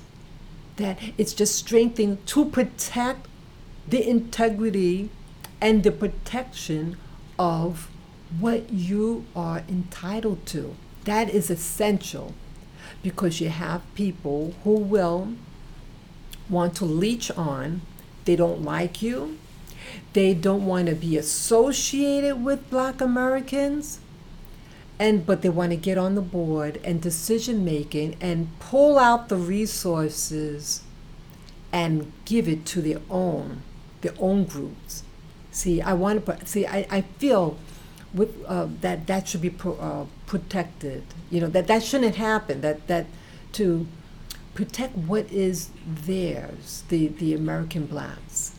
that it's just strengthening to protect the integrity and the protection of what you are entitled to. That is essential, because you have people who will want to leech on. They don't like you. They don't want to be associated with Black Americans, but they want to get on the board and decision making and pull out the resources and give it to their own groups. See, I feel with that should be protected. That shouldn't happen. That to protect what is theirs, the American blacks.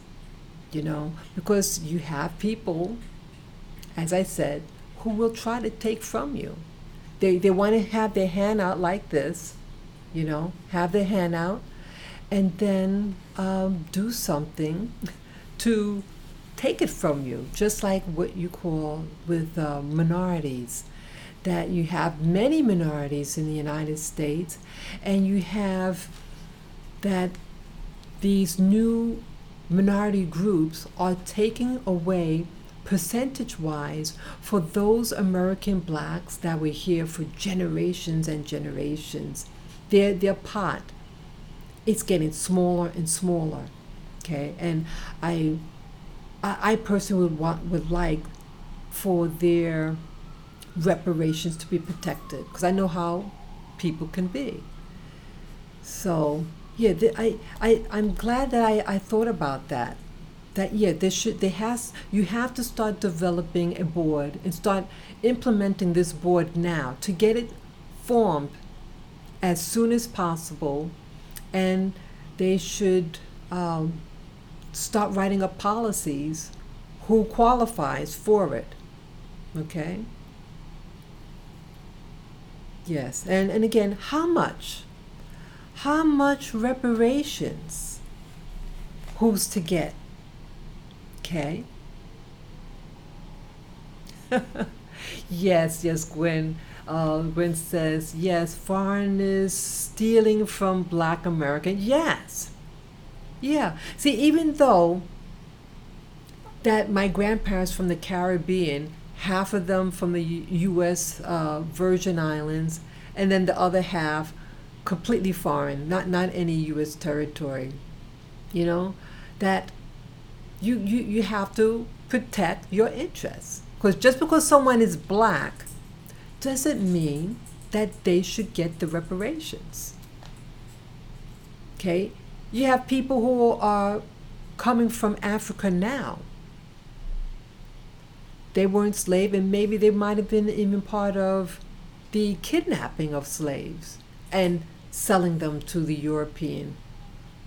Because you have people, as I said, who will try to take from you. They want to have their hand out like this, have their hand out, and then do something to take it from you, just like what you call with minorities, that you have many minorities in the United States, and you have that these new minority groups are taking away percentage-wise for those American blacks that were here for generations and generations. Their pot, it's getting smaller and smaller, okay? And I personally would like for their reparations to be protected, because I know how people can be. So yeah, I'm glad that I thought about that. That yeah, you have to start developing a board and start implementing this board now to get it formed as soon as possible, and they should start writing up policies who qualifies for it. Okay? Yes, and again, how much? How much reparations? Who's to get? Okay? Yes, Gwen. Gwen says, yes, foreigners stealing from Black Americans. Yes. Yeah. See, even though that my grandparents from the Caribbean, half of them from the U.S. Virgin Islands, and then the other half completely foreign, not any U.S. territory, that you have to protect your interests. Because just because someone is Black doesn't mean that they should get the reparations. Okay? You have people who are coming from Africa now. They weren't slaves, and maybe they might have been even part of the kidnapping of slaves and selling them to the European.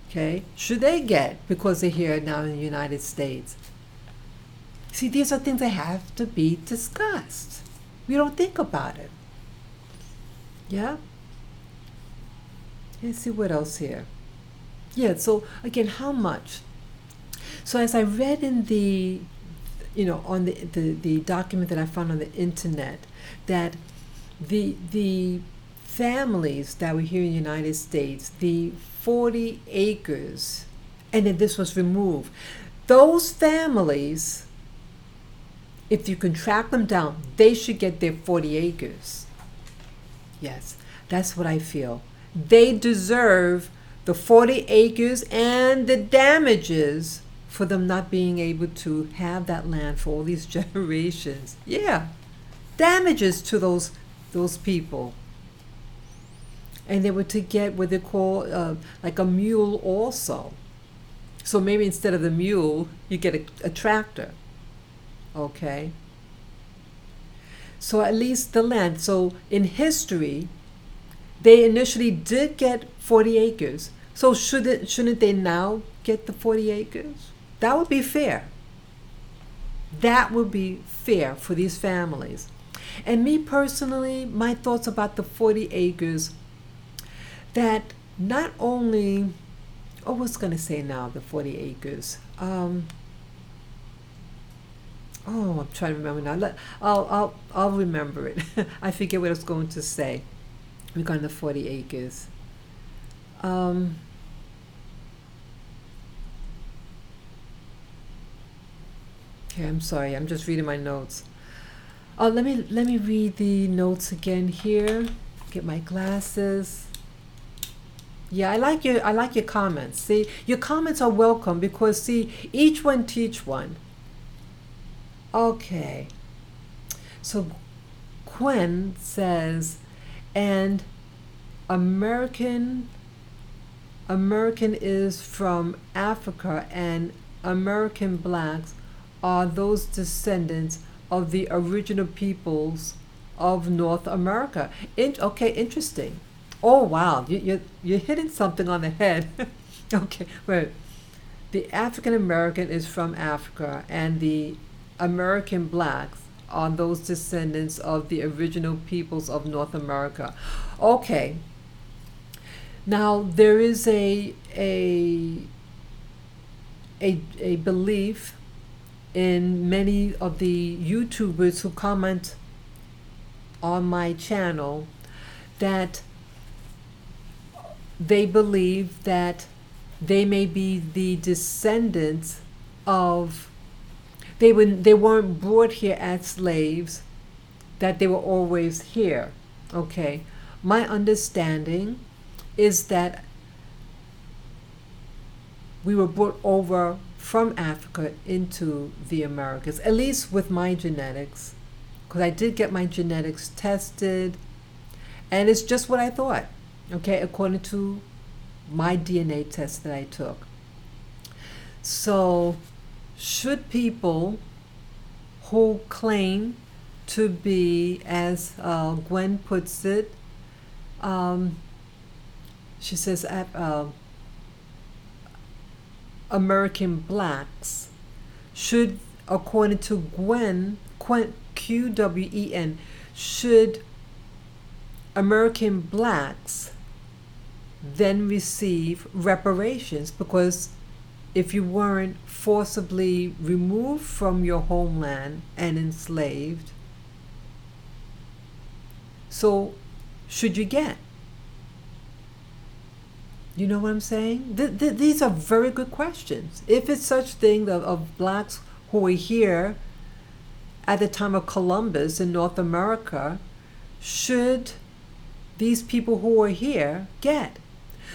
Okay? Should they get, because they're here now in the United States? See, these are things that have to be discussed. We don't think about it. Yeah? Let's see what else here. Yeah, so again, how much? So as I read in the, on the document that I found on the internet, that the families that were here in the United States, the 40 acres and then this was removed. Those families, if you can track them down, they should get their 40 acres. Yes, that's what I feel. They deserve the 40 acres and the damages for them not being able to have that land for all these generations. Yeah, damages to those people. And they were to get what they call like a mule also. So maybe instead of the mule, you get a tractor. Okay. So at least the land. So in history, they initially did get 40 acres. So shouldn't they now get the 40 acres? That would be fair. That would be fair for these families. And me personally, my thoughts about the 40 acres, that not only, oh, what's going to say now, the 40 acres? I'm trying to remember now. I'll remember it. I forget what I was going to say regarding the 40 acres. Okay, I'm sorry. I'm just reading my notes. Let me read the notes again here. Get my glasses. Yeah, I like your comments. See, your comments are welcome because see, each one teach one. Okay. So Gwen says, and American is from Africa, and American blacks are those descendants of the original peoples of North America. Okay, interesting. Oh wow, you're hitting something on the head. Okay, wait. The African American is from Africa, and the American blacks are those descendants of the original peoples of North America. Okay. Now there is a belief in many of the YouTubers who comment on my channel that they believe that they may be the descendants of, they weren't brought here as slaves, that they were always here. Okay, my understanding is that we were brought over from Africa into the Americas, at least with my genetics, because I did get my genetics tested, and it's just what I thought, okay, according to my DNA test that I took. So, should people who claim to be, as Gwen puts it, she says, American blacks, should, according to Gwen, QWEN, should American blacks then receive reparations? Because if you weren't forcibly removed from your homeland and enslaved, so should you get? You know what I'm saying? These are very good questions. If it's such thing of blacks who were here at the time of Columbus in North America, should these people who were here get?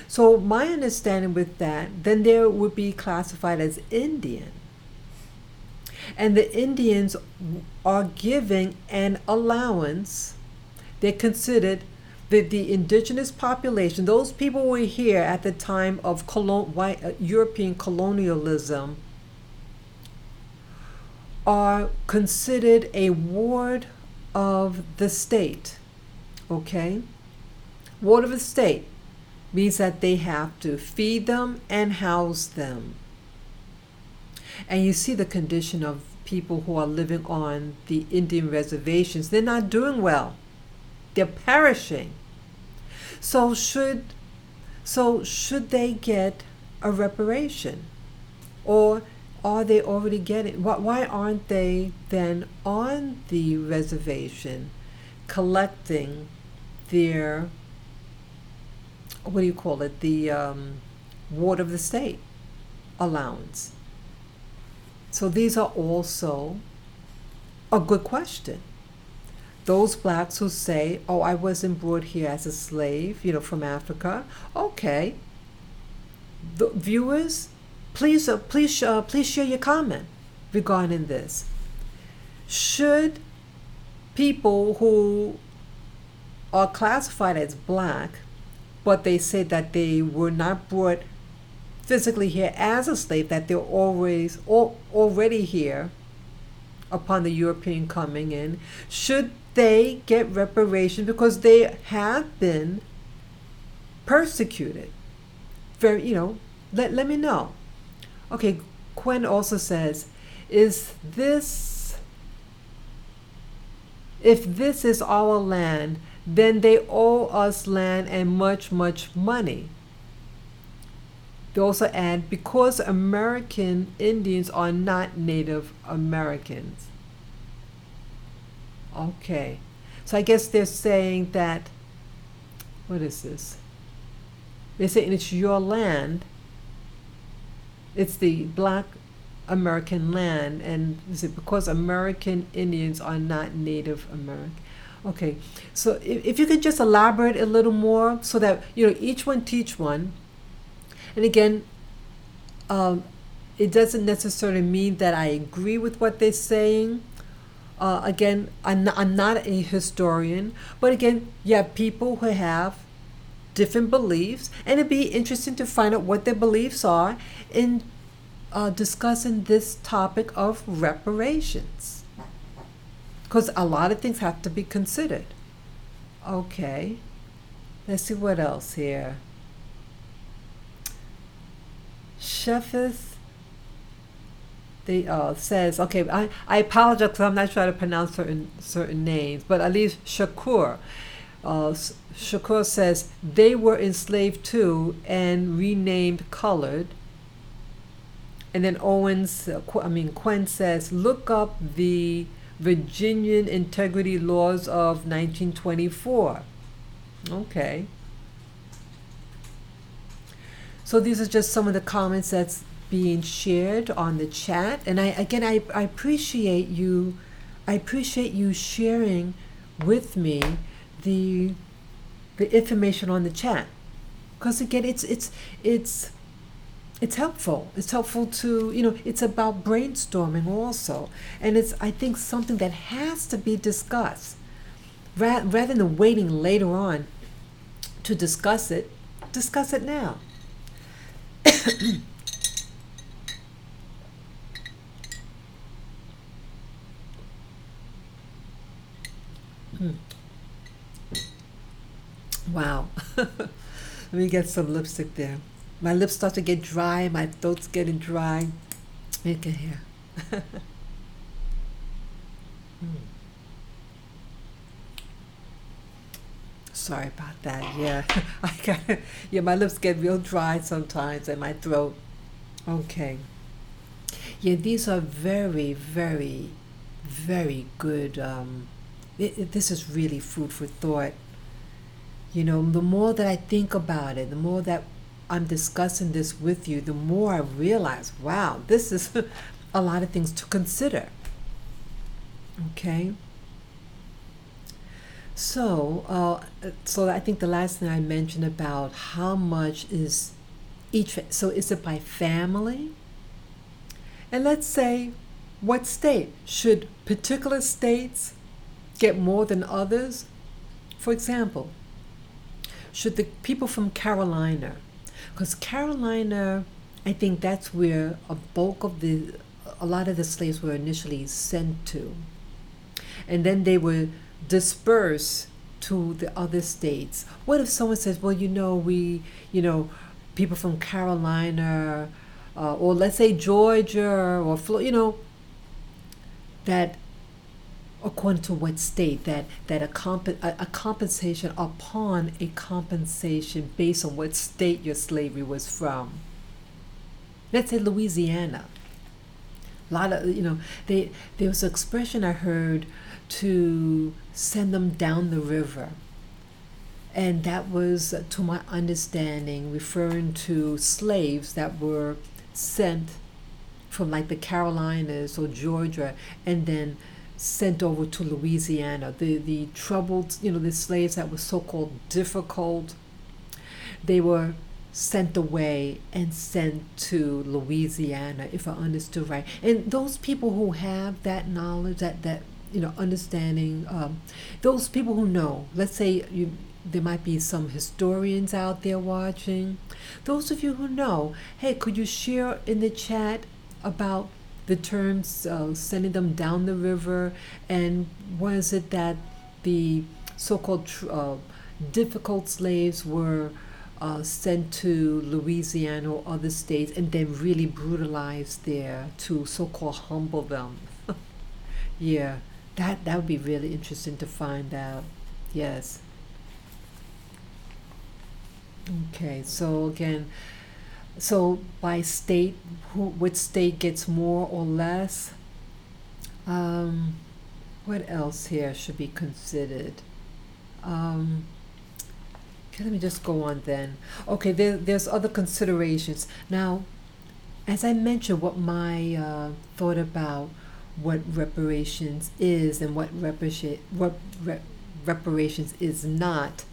So my understanding with that, then they would be classified as Indian. And the Indians are giving an allowance. They're considered the indigenous population, those people who were here at the time of European colonialism, are considered a ward of the state. Okay? Ward of the state means that they have to feed them and house them. And you see the condition of people who are living on the Indian reservations. They're not doing well. They're perishing. So should they get a reparation? Or are they already getting? Why aren't they then on the reservation collecting their, what do you call it, the ward of the state? allowance? So these are also a good question. Those blacks who say, oh, I wasn't brought here as a slave, from Africa. Okay. The viewers, please share your comment regarding this. Should people who are classified as black, but they say that they were not brought physically here as a slave, that they're already here upon the European coming in, should they get reparations because they have been persecuted? Let me know. Okay, Gwen also says, if this is our land, then they owe us land and much, much money. They also add, because American Indians are not Native Americans. Okay. So I guess they're saying that, what is this? They're saying it's your land. It's the Black American land. And is it because American Indians are not Native American? Okay. So if you could just elaborate a little more so that, each one teach one. And again, it doesn't necessarily mean that I agree with what they're saying. Again, I'm not a historian, but again, you have people who have different beliefs, and it'd be interesting to find out what their beliefs are in discussing this topic of reparations, because a lot of things have to be considered. Okay, let's see what else here. Sheffith says, okay, I apologize because I'm not trying to pronounce certain names, but at least Shakur. Shakur says they were enslaved too and renamed colored. And then Quinn says, look up the Virginian Integrity Laws of 1924. Okay. So these are just some of the comments that's being shared on the chat, and I appreciate you. I appreciate you sharing with me the information on the chat, because again, it's helpful. It's helpful to it's about brainstorming also, and it's, I think, something that has to be discussed rather than waiting later on to discuss it. Discuss it now. Wow. Let me get some lipstick there. My lips start to get dry. My throat's getting dry. You can hear. Sorry about that. Yeah, my lips get real dry sometimes, and my throat. Okay. Yeah, these are very, very, very good. This is really food for thought. The more that I think about it, the more that I'm discussing this with you, the more I realize, wow, this is a lot of things to consider. Okay. So I think the last thing I mentioned about how much is each, so is it by family? And let's say, what state? Should particular states get more than others? For example, should the people from Carolina, because Carolina, I think that's where a lot of the slaves were initially sent to. And then they were dispersed to the other states. What if someone says, well, people from Carolina, or let's say Georgia or Florida, that according to what state, that a compensation upon a compensation based on what state your slavery was from. Let's say Louisiana. A lot of, there was an expression I heard to send them down the river. And that was, to my understanding, referring to slaves that were sent from like the Carolinas or Georgia, and then sent over to Louisiana. The troubled, the slaves that were so-called difficult, they were sent away and sent to Louisiana, if I understood right. And those people who have that knowledge, that understanding, those people who know, let's say there might be some historians out there watching. Those of you who know, hey, could you share in the chat about the terms, sending them down the river, and was it that the so-called difficult slaves were sent to Louisiana or other states and then really brutalized there to so-called humble them? Yeah, that would be really interesting to find out. Yes. Okay, so again, so by state, which state gets more or less? What else here should be considered? Okay, let me just go on then. Okay, there's other considerations. Now, as I mentioned, what my thought about what reparations is and what reparations is not,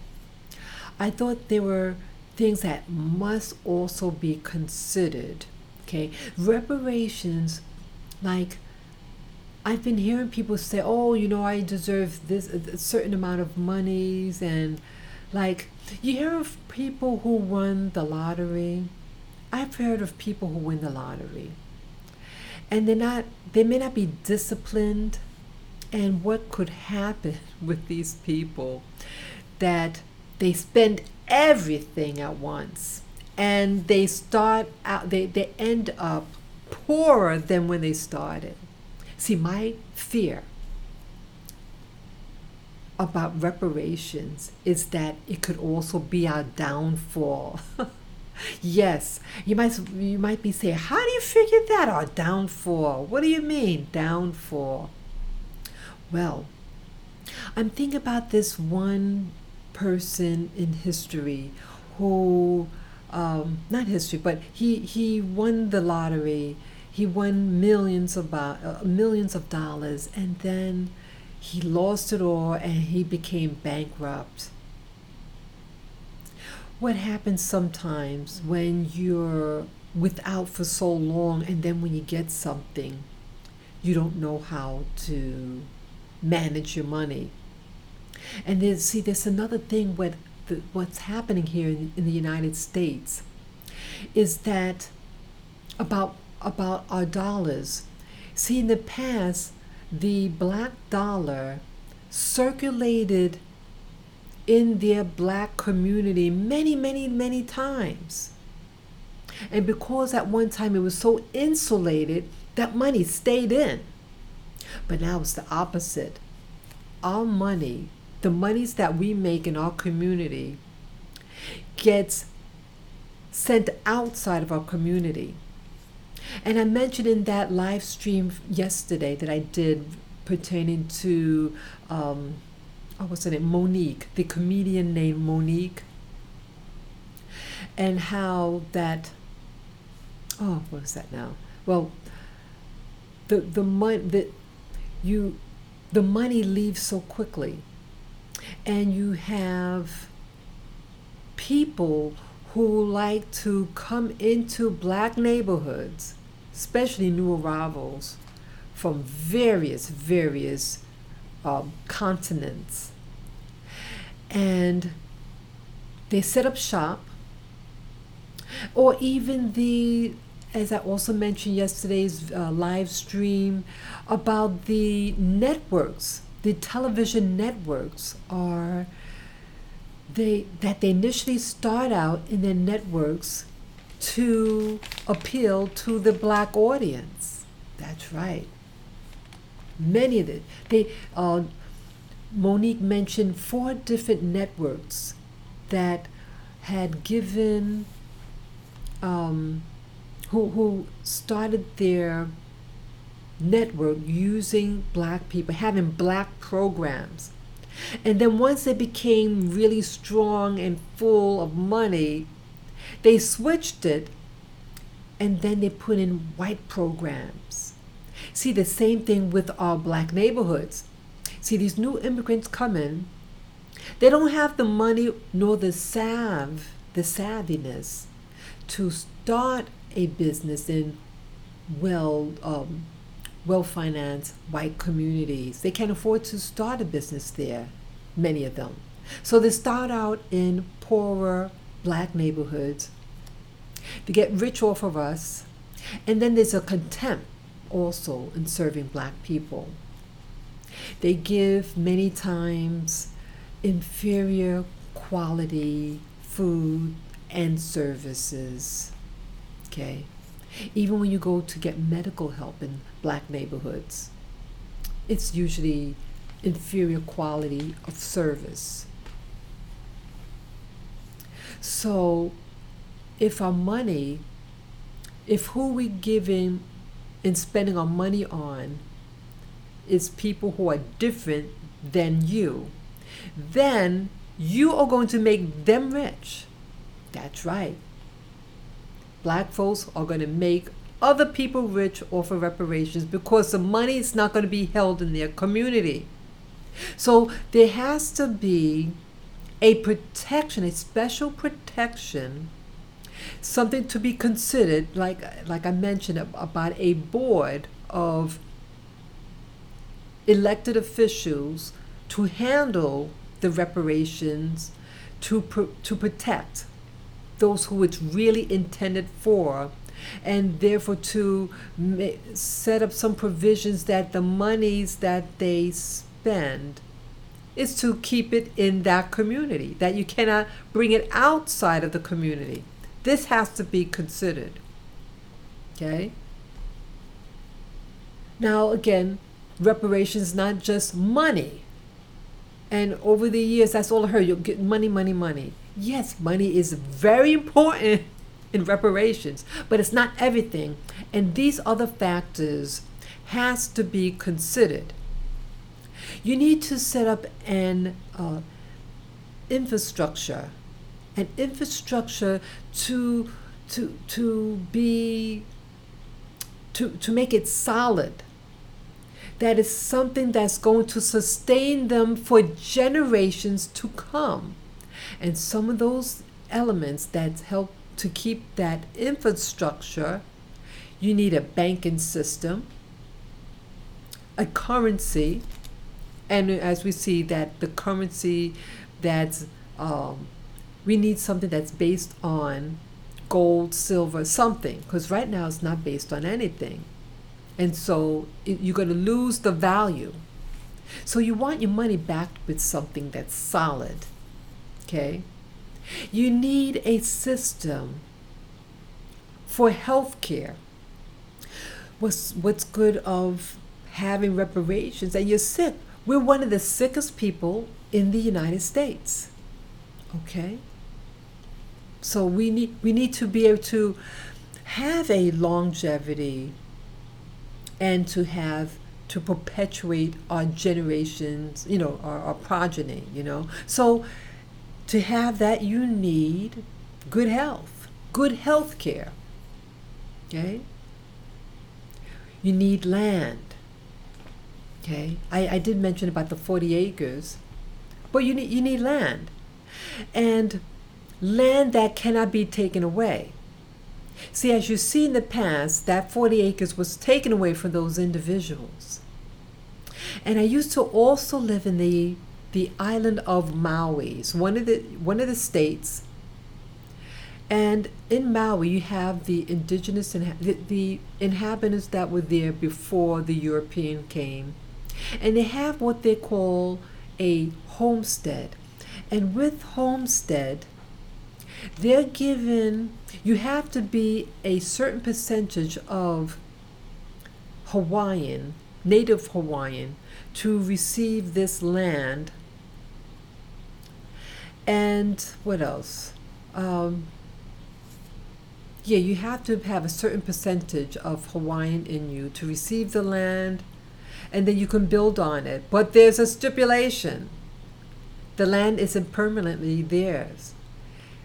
I thought there were things that must also be considered. Okay, reparations, like I've been hearing people say, oh, I deserve this a certain amount of monies, and like you hear of people who won the lottery. I've heard of people who win the lottery, and they may not be disciplined. And what could happen with these people, that they spend everything at once, and they start out, they end up poorer than when they started. See, my fear about reparations is that it could also be our downfall. Yes, you might be saying, how do you figure that, our downfall? What do you mean, downfall? Well, I'm thinking about this one person in history who, not history, but he won the lottery. He won millions of dollars, and then he lost it all and he became bankrupt. What happens sometimes when you're without for so long, and then when you get something, you don't know how to manage your money. And there's another thing what's happening here in the United States is that about our dollars. See, in the past, the black dollar circulated in their black community many, many, many times. And because at one time it was so insulated, that money stayed in. But now it's the opposite. Our money, the monies that we make in our community, gets sent outside of our community. And I mentioned in that live stream yesterday that I did pertaining to, what's her name? Monique, the comedian named Monique. And how that, what is that now? Well, the money leaves so quickly, and you have people who like to come into black neighborhoods, especially new arrivals from various continents, and they set up shop, or even as I also mentioned yesterday's live stream, about the networks, the television networks they initially start out in their networks to appeal to the black audience. That's right. Many of Monique mentioned 4 different networks that had given, who started their network using black people, having black programs. And then once they became really strong and full of money, they switched it and then they put in white programs. See, the same thing with our black neighborhoods. See, these new immigrants come in, they don't have the money nor the savviness to start a business in well-financed white communities. They can't afford to start a business there, many of them. So they start out in poorer black neighborhoods. They get rich off of us. And then there's a contempt also in serving black people. They give many times inferior quality food and services. Okay? Even when you go to get medical help in black neighborhoods, it's usually inferior quality of service. So if who we giving and spending our money on is people who are different than you, then you are going to make them rich. That's right. Black folks are going to make other people rich off of reparations because the money is not going to be held in their community. So there has to be a protection, a special protection, something to be considered, like I mentioned about a board of elected officials to handle the reparations, to protect those who it's really intended for, and therefore to set up some provisions that the monies that they spend is to keep it in that community, that you cannot bring it outside of the community. This has to be considered. Okay? Now again, reparations, not just money. And over the years, that's all I heard. You'll get money, money, money. Yes, money is very important in reparations, but it's not everything. And these other factors has to be considered. You need to set up an infrastructure to make it solid. That is something that's going to sustain them for generations to come. And some of those elements that help to keep that infrastructure, you need a banking system, a currency, and as we see that the currency that's, we need something that's based on gold, silver, something, because right now it's not based on anything. And so you're going to lose the value. So you want your money backed with something that's solid. Okay? You need a system for health care. What's good of having reparations and you're sick? We're one of the sickest people in the United States. Okay? So we need to be able to have a longevity and to perpetuate our generations, our progeny, So to have that, you need good health care. Okay? You need land. Okay? I did mention about the 40 acres, but you need land. And land that cannot be taken away. See, as you see in the past, that 40 acres was taken away from those individuals. And I used to also live in the island of Maui, one of the states. And in Maui, you have the indigenous the inhabitants that were there before the European came, and they have what they call a homestead. And with homestead, they're given, you have to be a certain percentage of Hawaiian, native Hawaiian, to receive this land. And what else? You have to have a certain percentage of Hawaiian in you to receive the land, and then you can build on it. But there's a stipulation. The land isn't permanently theirs.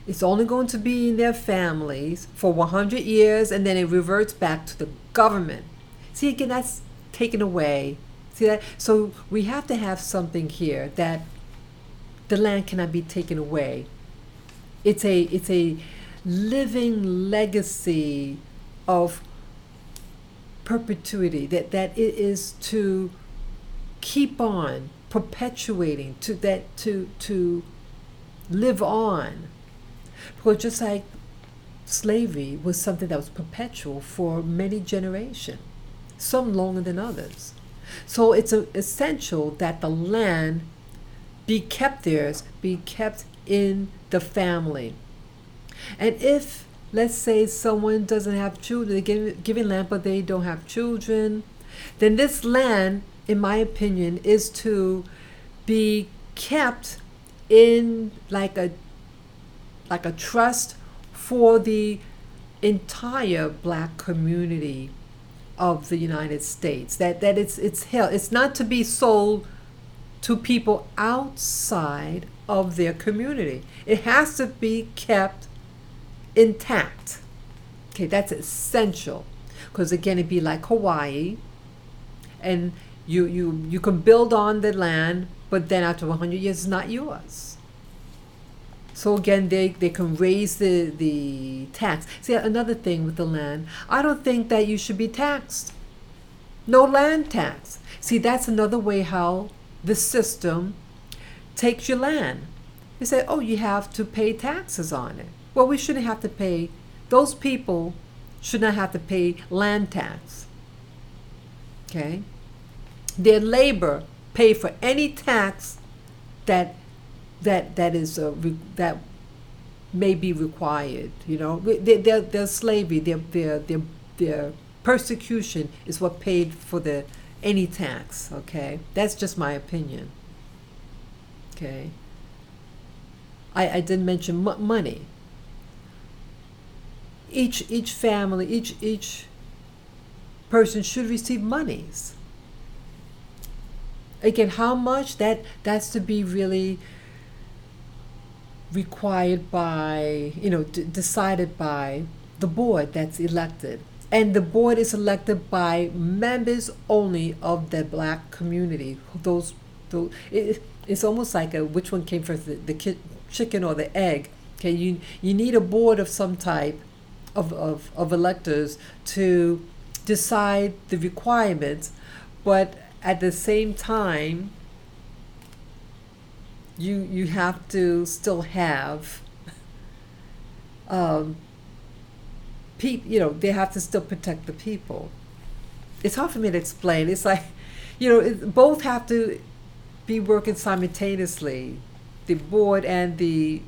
It's only going to be in their families for 100 years, and then it reverts back to the government. See, again, that's taken away. See that? So we have to have something here that the land cannot be taken away. It's a living legacy of perpetuity that it is to keep on perpetuating, to live on. Because just like slavery was something that was perpetual for many generations, some longer than others. So it's essential that the land be kept theirs, be kept in the family. And if, let's say, someone doesn't have children, they're giving land but they don't have children, then this land, in my opinion, is to be kept in like a trust for the entire black community of the United States. That it's held. It's not to be sold to people outside of their community. It has to be kept intact. Okay, that's essential. Because again, it'd be like Hawaii, and you can build on the land, but then after 100 years, it's not yours. So again, they can raise the tax. See, another thing with the land, I don't think that you should be taxed. No land tax. See, that's another way how the system takes your land. They say, oh, you have to pay taxes on it. Well, we shouldn't have to pay, those people should not have to pay land tax. Okay? Their labor pay for any tax that may be required. You know, their slavery, their persecution is what paid for any tax. Okay, that's just my opinion. Okay, I didn't mention money. Each family, each person should receive monies. Again, how much, that's to be really required by, decided by the board that's elected. And the board is elected by members only of the black community. It's almost like which one came first, the chicken or the egg. Okay, you need a board of some type of electors to decide the requirements, but at the same time, you have to still have people. They have to still protect the people. It's hard for me to explain. It's like, both have to be working simultaneously, the board and the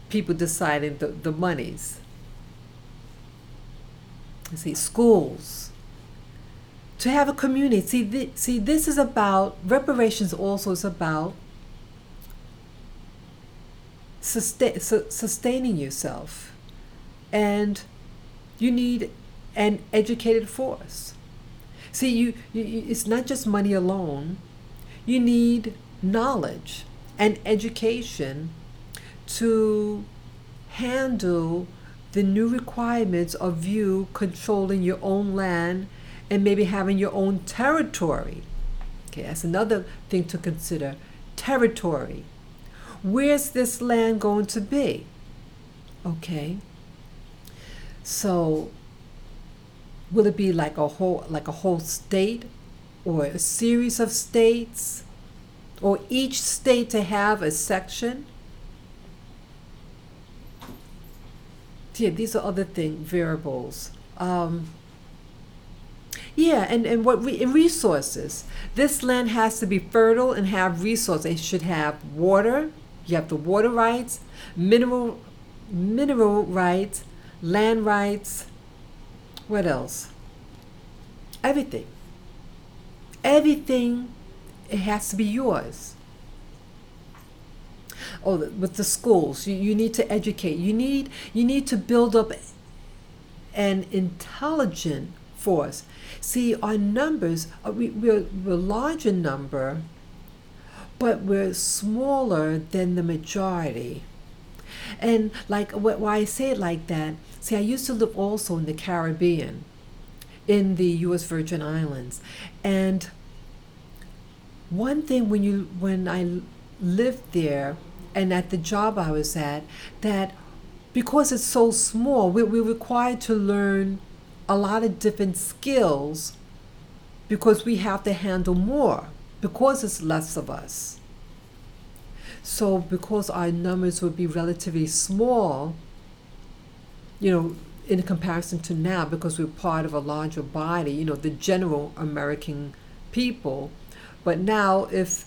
people deciding the monies. You see, schools. To have a community. See, this is about, reparations also is about sustaining yourself. And you need an educated force. See, it's not just money alone. You need knowledge and education to handle the new requirements of you controlling your own land and maybe having your own territory. Okay, that's another thing to consider. Territory. Where's this land going to be? Okay. So, will it be like a whole state, or a series of states, or each state to have a section? Yeah, these are other variables. And what resources? This land has to be fertile and have resources. It should have water. You have the water rights, mineral rights, land rights. What else? Everything. Everything, it has to be yours. Oh, with the schools, you need to educate. You need to build up an intelligent force. See, our numbers, we're large in number, but we're smaller than the majority. And like why I say it like that, see, I used to live also in the Caribbean, in the U.S. Virgin Islands. And one thing when I lived there and at the job I was at, that because it's so small, we're required to learn a lot of different skills because we have to handle more because it's less of us. So because our numbers would be relatively small, in comparison to now, because we're part of a larger body, the general American people. But now if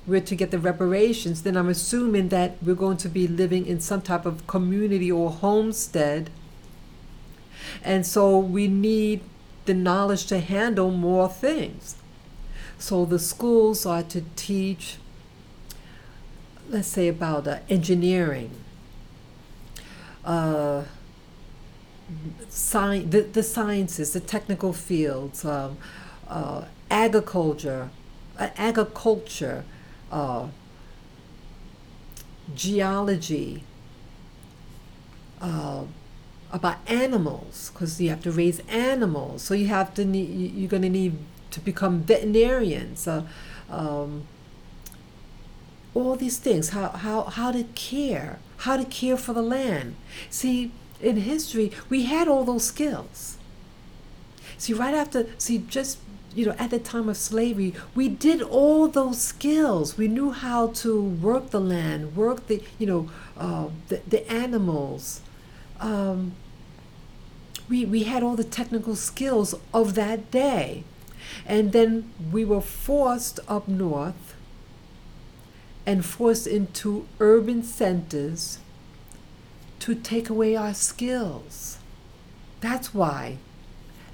we're to get the reparations, then I'm assuming that we're going to be living in some type of community or homestead. And so we need the knowledge to handle more things. So the schools are to teach, let's say, about engineering, the sciences, the technical fields, agriculture, geology, about animals, because you have to raise animals. So you're going to need to become veterinarians. All these things, how to care for the land. See, in history, we had all those skills. See, at the time of slavery, we did all those skills. We knew how to work the land, work the animals. We had all the technical skills of that day. And then we were forced up north and forced into urban centers to take away our skills. That's why.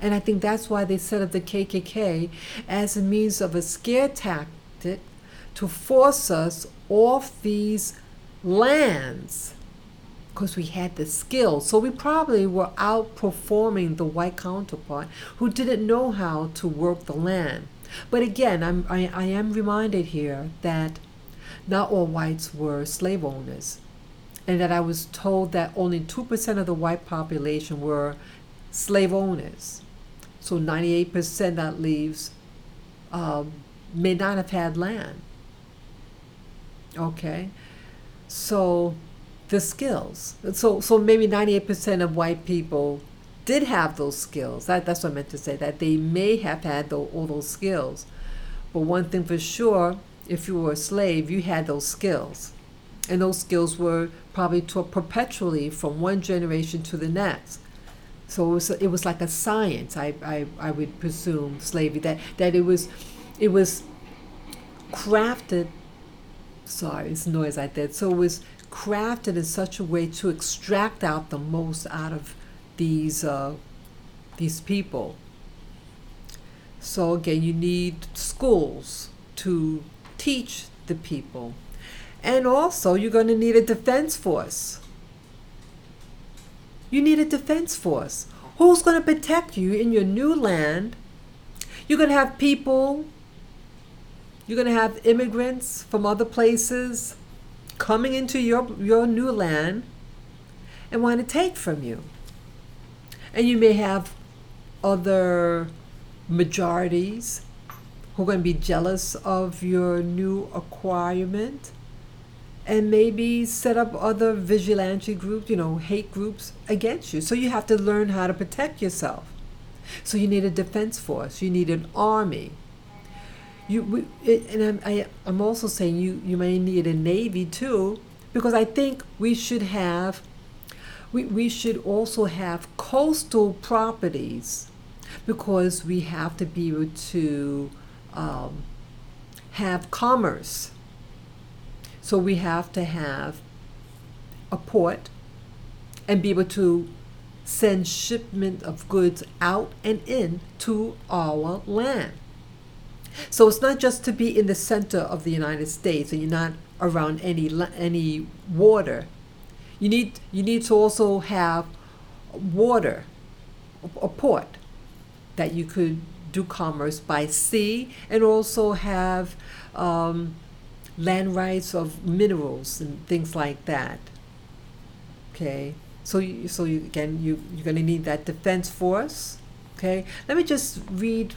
And I think that's why they set up the KKK as a means of a scare tactic to force us off these lands, because we had the skills. So we probably were outperforming the white counterpart who didn't know how to work the land. But again, I am reminded here that not all whites were slave owners, and that I was told that only 2% of the white population were slave owners. So 98% that leaves may not have had land. Okay, so the skills. So maybe 98% of white people did have those skills. That's what I meant to say, that they may have had all those skills. But one thing for sure, if you were a slave, you had those skills. And those skills were probably taught perpetually from one generation to the next. So it was like a science, I would presume, slavery, that it was crafted, sorry, it's noise like that. So it was crafted in such a way to extract out the most out of these people. So again, you need schools to teach the people. And also, you're going to need a defense force. You need a defense force. Who's going to protect you in your new land? You're going to have people, you're going to have immigrants from other places coming into your new land and want to take from you. And you may have other majorities who are going to be jealous of your new acquirement and maybe set up other vigilante groups, hate groups against you. So you have to learn how to protect yourself. So you need a defense force. You need an army. I'm also saying you may need a navy too, because I think we should also have coastal properties, because we have to be able to have commerce. So we have to have a port and be able to send shipment of goods out and in to our land. So it's not just to be in the center of the United States and you're not around any water. You need to also have water, a port that you could do commerce by sea, and also have land rights of minerals and things like that. Okay, again, you're going to need that defense force. Okay, let me just read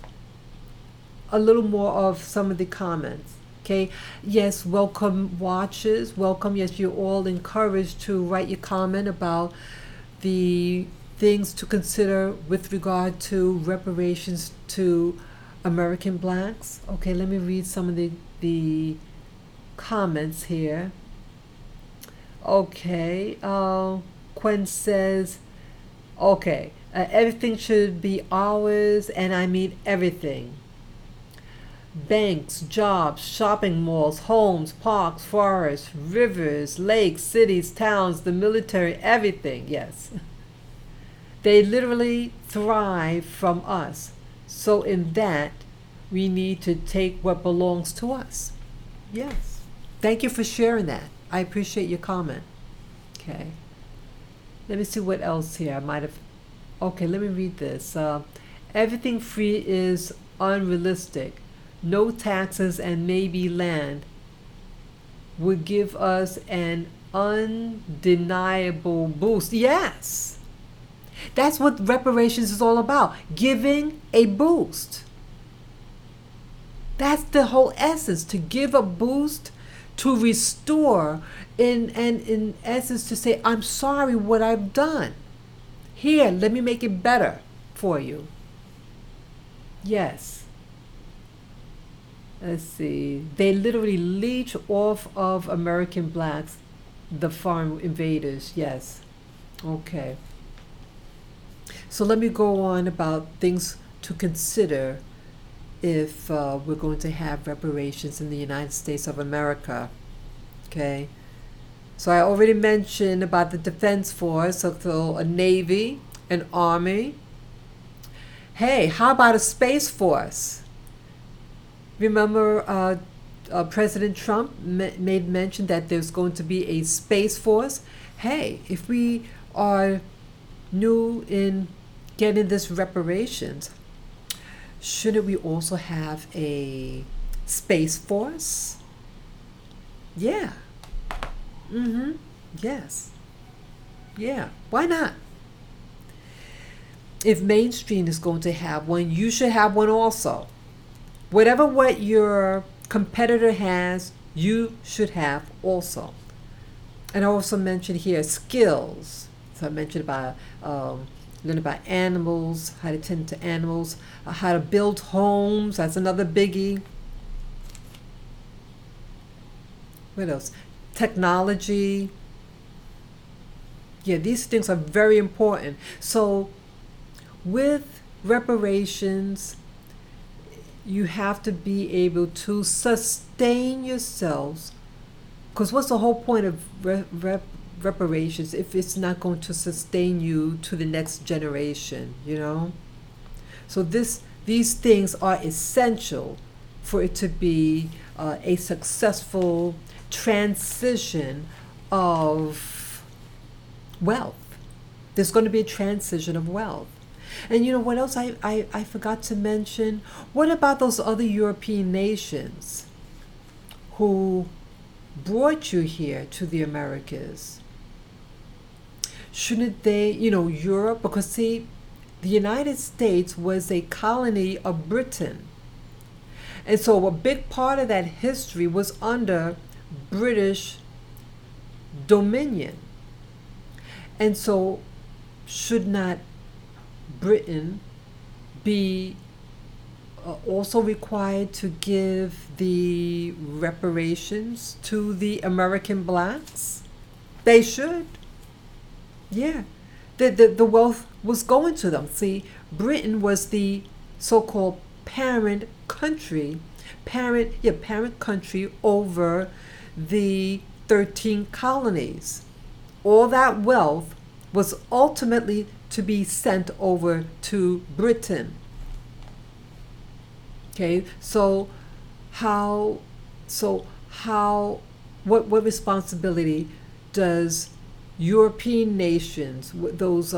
a little more of some of the comments. Okay, yes, welcome watchers, welcome. Yes, you're all encouraged to write your comment about the things to consider with regard to reparations to American blacks. Okay, let me read some of the comments here. Okay, Quinn says, okay, everything should be ours, and I mean everything. Banks, jobs, shopping malls, homes, parks, forests, rivers, lakes, cities, towns, the military, everything, yes. They literally thrive from us. So in that, we need to take what belongs to us. Yes. Thank you for sharing that. I appreciate your comment. Okay. Let me see what else here. I might have. Okay, let me read this. Everything free is unrealistic. No taxes and maybe land would give us an undeniable boost. Yes. That's what reparations is all about. Giving a boost. That's the whole essence, to give a boost, to restore, in essence, to say, I'm sorry what I've done. Here, let me make it better for you. Yes. Let's see. They literally leech off of American blacks, the foreign invaders. Yes. Okay. So let me go on about things to consider if we're going to have reparations in the United States of America. Okay. So I already mentioned about the Defense Force, so a Navy, an Army. Hey, how about a Space Force? Remember President Trump made mention that there's going to be a Space Force? Hey, if we are new in getting this reparations, shouldn't we also have a Space Force? Yeah. Yes. Yeah. Why not? If mainstream is going to have one, you should have one also. Whatever what your competitor has, you should have also. And I also mentioned here skills. So I mentioned about learn about animals, how to tend to animals, how to build homes. That's another biggie. What else? Technology. Yeah, these things are very important. So with reparations, you have to be able to sustain yourselves. Because what's the whole point of reparations if it's not going to sustain you to the next generation, you know? So these things are essential for it to be a successful transition of wealth. There's going to be a transition of wealth. And you know what else I forgot to mention? What about those other European nations who brought you here to the Americas? Shouldn't they, Europe, because see, the United States was a colony of Britain. And so a big part of that history was under British dominion. And so should not Britain be also required to give the reparations to the American blacks? They should. Yeah. The wealth was going to them. See, Britain was the so-called parent country over the 13 colonies. All that wealth was ultimately to be sent over to Britain. Okay, so what responsibility does European nations, those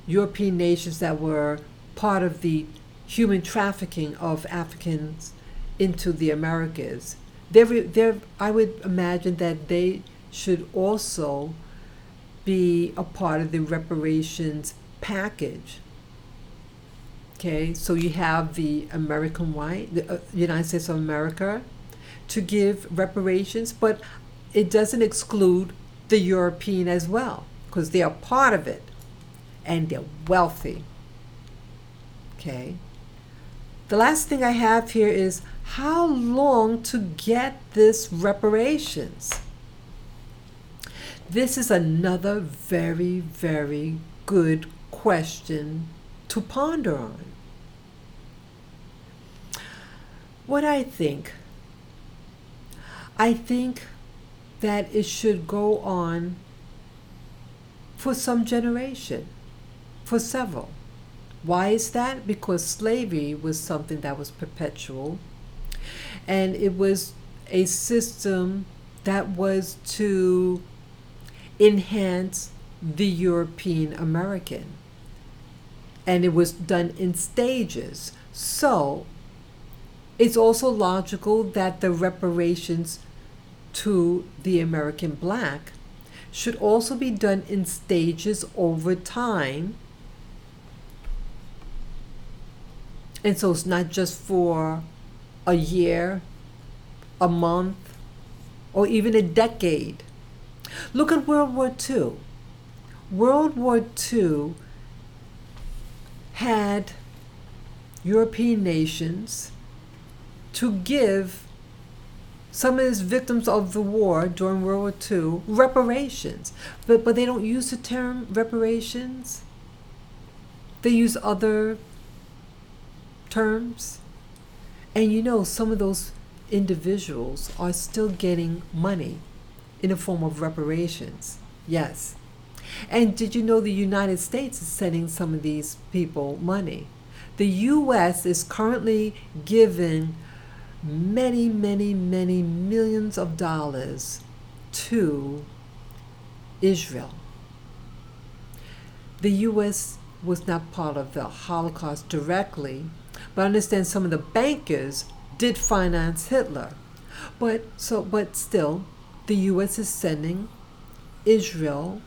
European nations that were part of the human trafficking of Africans into the Americas, I would imagine that they should also be a part of the reparations package. Okay, so you have the American white, the United States of America, to give reparations, but it doesn't exclude the European as well, because they are part of it and they're wealthy. Okay. The last thing I have here is how long to get this reparations. This is another very, very good question to ponder on. What I think that it should go on for some generation, for several. Why is that? Because slavery was something that was perpetual, and it was a system that was to enhance the European American, and it was done in stages. So it's also logical that the reparations to the American black should also be done in stages over time. And so it's not just for a year, a month, or even a decade. Look at World War II. World War II had European nations to give some of its victims of the war during World War II reparations. But they don't use the term reparations. They use other terms. And you know, some of those individuals are still getting money in the form of reparations. Yes. And did you know the United States is sending some of these people money? The U.S. is currently giving many, many, many millions of dollars to Israel. The U.S. was not part of the Holocaust directly, but I understand some of the bankers did finance Hitler. But still, the U.S. is sending Israel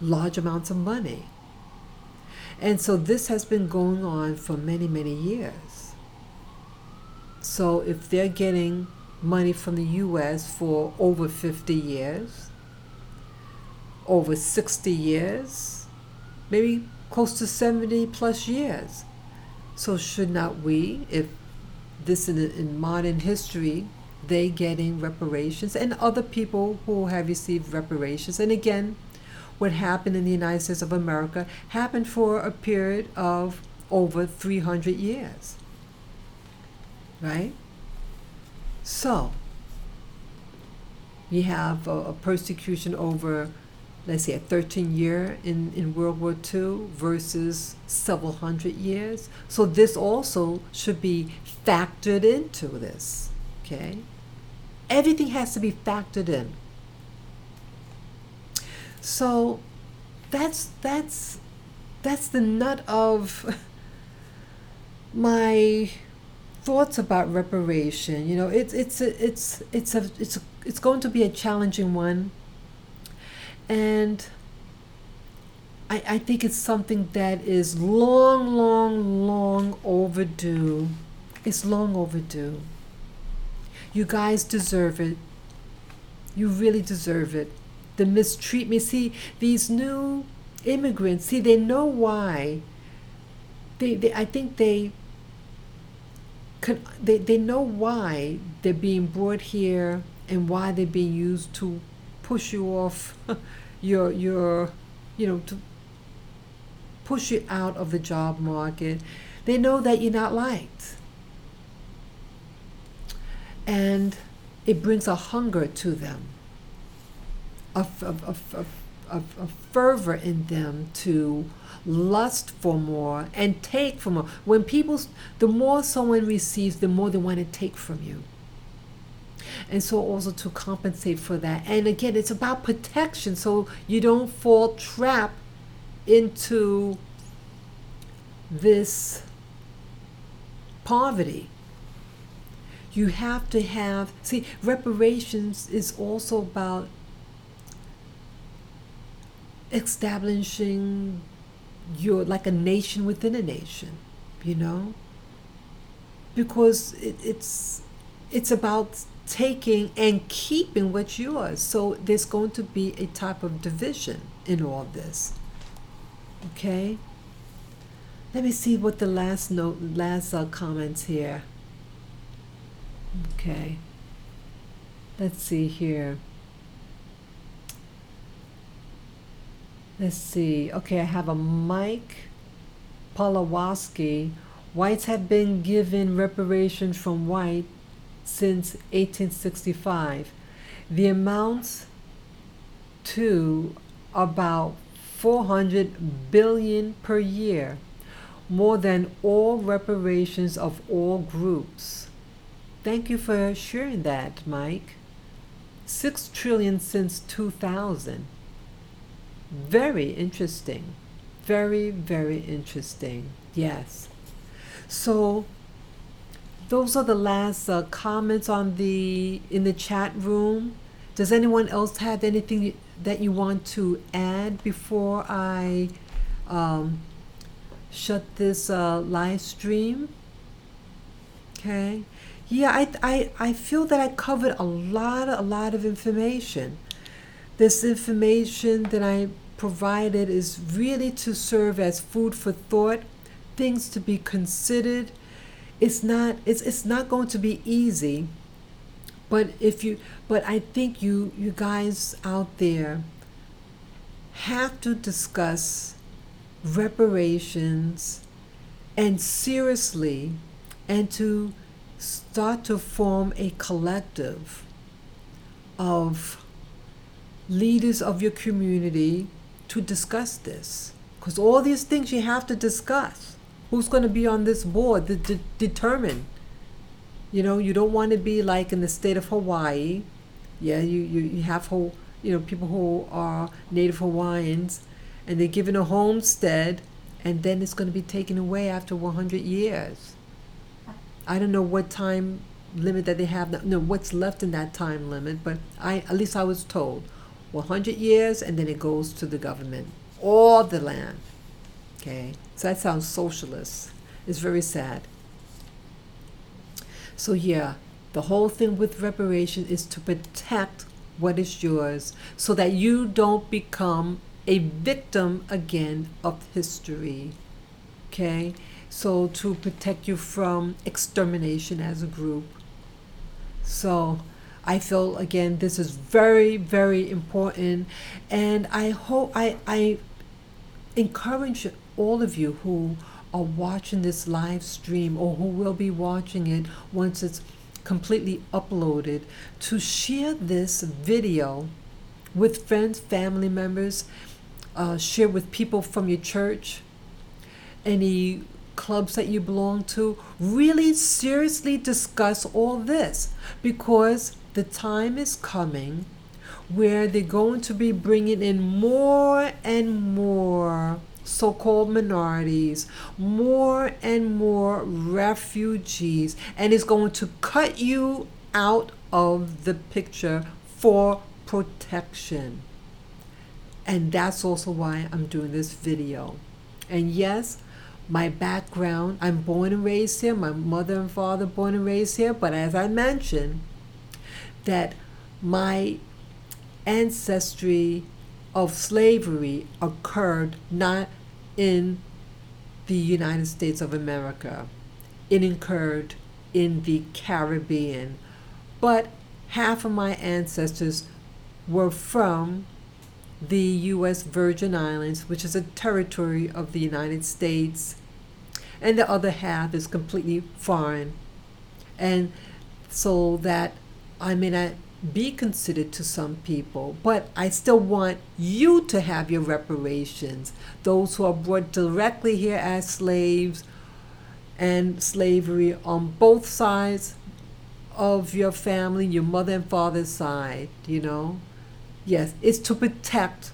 large amounts of money. And so this has been going on for many, many years. So if they're getting money from the U.S. for over 50 years, over 60 years, maybe close to 70 plus years, so should not we, if this in modern history, they getting reparations, and other people who have received reparations? And again, what happened in the United States of America happened for a period of over 300 years. Right? So, you have a persecution over, let's say, a 13-year in World War II versus several hundred years. So this also should be factored into this. Okay? Everything has to be factored in. So that's the nut of my thoughts about reparation. You know, it's going to be a challenging one, and I think it's something that is long overdue. It's long overdue. You guys deserve it. You really deserve it. The mistreatment. See, these new immigrants, they know why. I think they know why they're being brought here and why they're being used to push you off to push you out of the job market. They know that you're not liked. And it brings a hunger to them, a fervor in them to lust for more and take for more. The more someone receives, the more they want to take from you. And so also to compensate for that. And again, it's about protection, so you don't fall trap into this poverty. You have to have, reparations is also about, establishing your like a nation within a nation, you know, because it's about taking and keeping what's yours. So there's going to be a type of division in all this. Okay. Let me see what the last comments here. Okay. Let's see here. Let's see. Okay, I have a Mike Polawoski. Whites have been given reparations from white since 1865. The amounts to about 400 billion per year, more than all reparations of all groups. Thank you for sharing that, Mike. 6 trillion since 2000. Very interesting. Very, very interesting. Yes. So those are the last comments in the chat room. Does anyone else have anything that you want to add before I shut this live stream? Okay. Yeah, I feel that I covered a lot of information. This information that I provided is really to serve as food for thought, things to be considered. It's not going to be easy, but I think you guys out there have to discuss reparations and seriously, and to start to form a collective of leaders of your community to discuss this, because all these things you have to discuss. Who's going to be on this board to determine? You know, you don't want to be like in the state of Hawaii. Yeah, you have people who are Native Hawaiians, and they're given a homestead, and then it's going to be taken away after 100 years. I don't know what time limit that they have, what's left in that time limit, but at least I was told 100 years, and then it goes to the government, all the land. Okay, so that sounds socialist. It's very sad. So yeah, the whole thing with reparation is to protect what is yours, so that you don't become a victim again of history. Okay, so to protect you from extermination as a group. So I feel, again, this is very, very important, and I hope I encourage all of you who are watching this live stream, or who will be watching it once it's completely uploaded, to share this video with friends, family members, share with people from your church, any clubs that you belong to. Really seriously discuss all this, because the time is coming where they're going to be bringing in more and more so-called minorities, more and more refugees, and it's going to cut you out of the picture for protection. And that's also why I'm doing this video. And yes, my background, I'm born and raised here, my mother and father born and raised here, but as I mentioned, that my ancestry of slavery occurred not in the United States of America. It occurred in the Caribbean. But half of my ancestors were from the U.S. Virgin Islands, which is a territory of the United States, and the other half is completely foreign. And so that I may not be considered to some people, but I still want you to have your reparations. Those who are brought directly here as slaves, and slavery on both sides of your family, your mother and father's side, Yes, it's to protect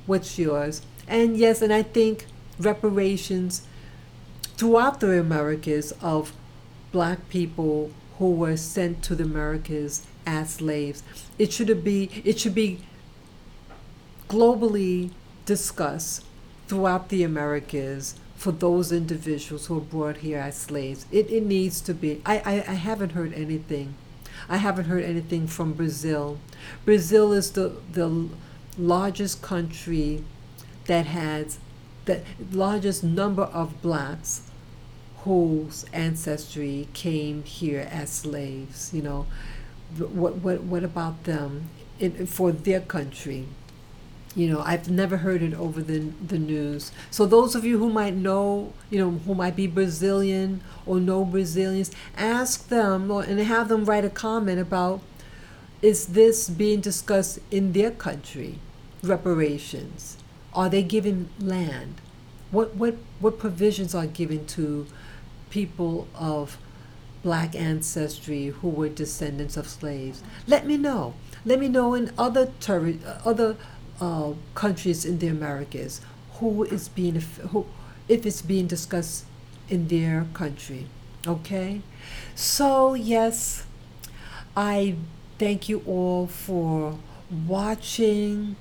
what's yours. And yes, and I think reparations throughout the Americas of black people who were sent to the Americas as slaves. It should be globally discussed throughout the Americas for those individuals who were brought here as slaves. It needs to be. I haven't heard anything. I haven't heard anything from Brazil. Brazil is the largest country that has the largest number of blacks whose ancestry came here as slaves. You know, what about them for their country? You know, I've never heard it over the news. So those of you who might know, you know, who might be Brazilian or know Brazilians, ask them and have them write a comment about, is this being discussed in their country? Reparations. Are they given land? What provisions are given to people of black ancestry who were descendants of slaves? Let me know. Let me know in other countries in the Americas if it's being discussed in their country. Okay, so yes, I thank you all for watching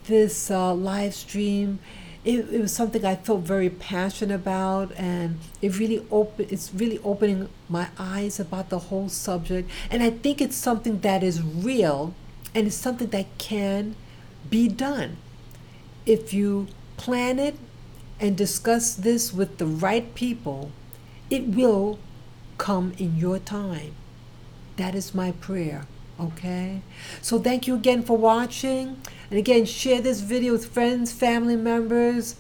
this live stream. It was something I felt very passionate about, and it's really opening my eyes about the whole subject. And I think it's something that is real, and it's something that can be done. If you plan it and discuss this with the right people, it will come in your time. That is my prayer. Okay? So thank you again for watching. And again, share this video with friends, family members,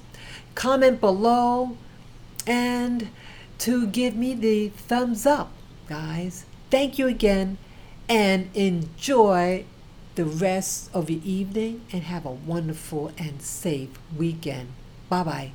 comment below, and to give me the thumbs up, guys. Thank you again, and enjoy the rest of your evening, and have a wonderful and safe weekend. Bye-bye.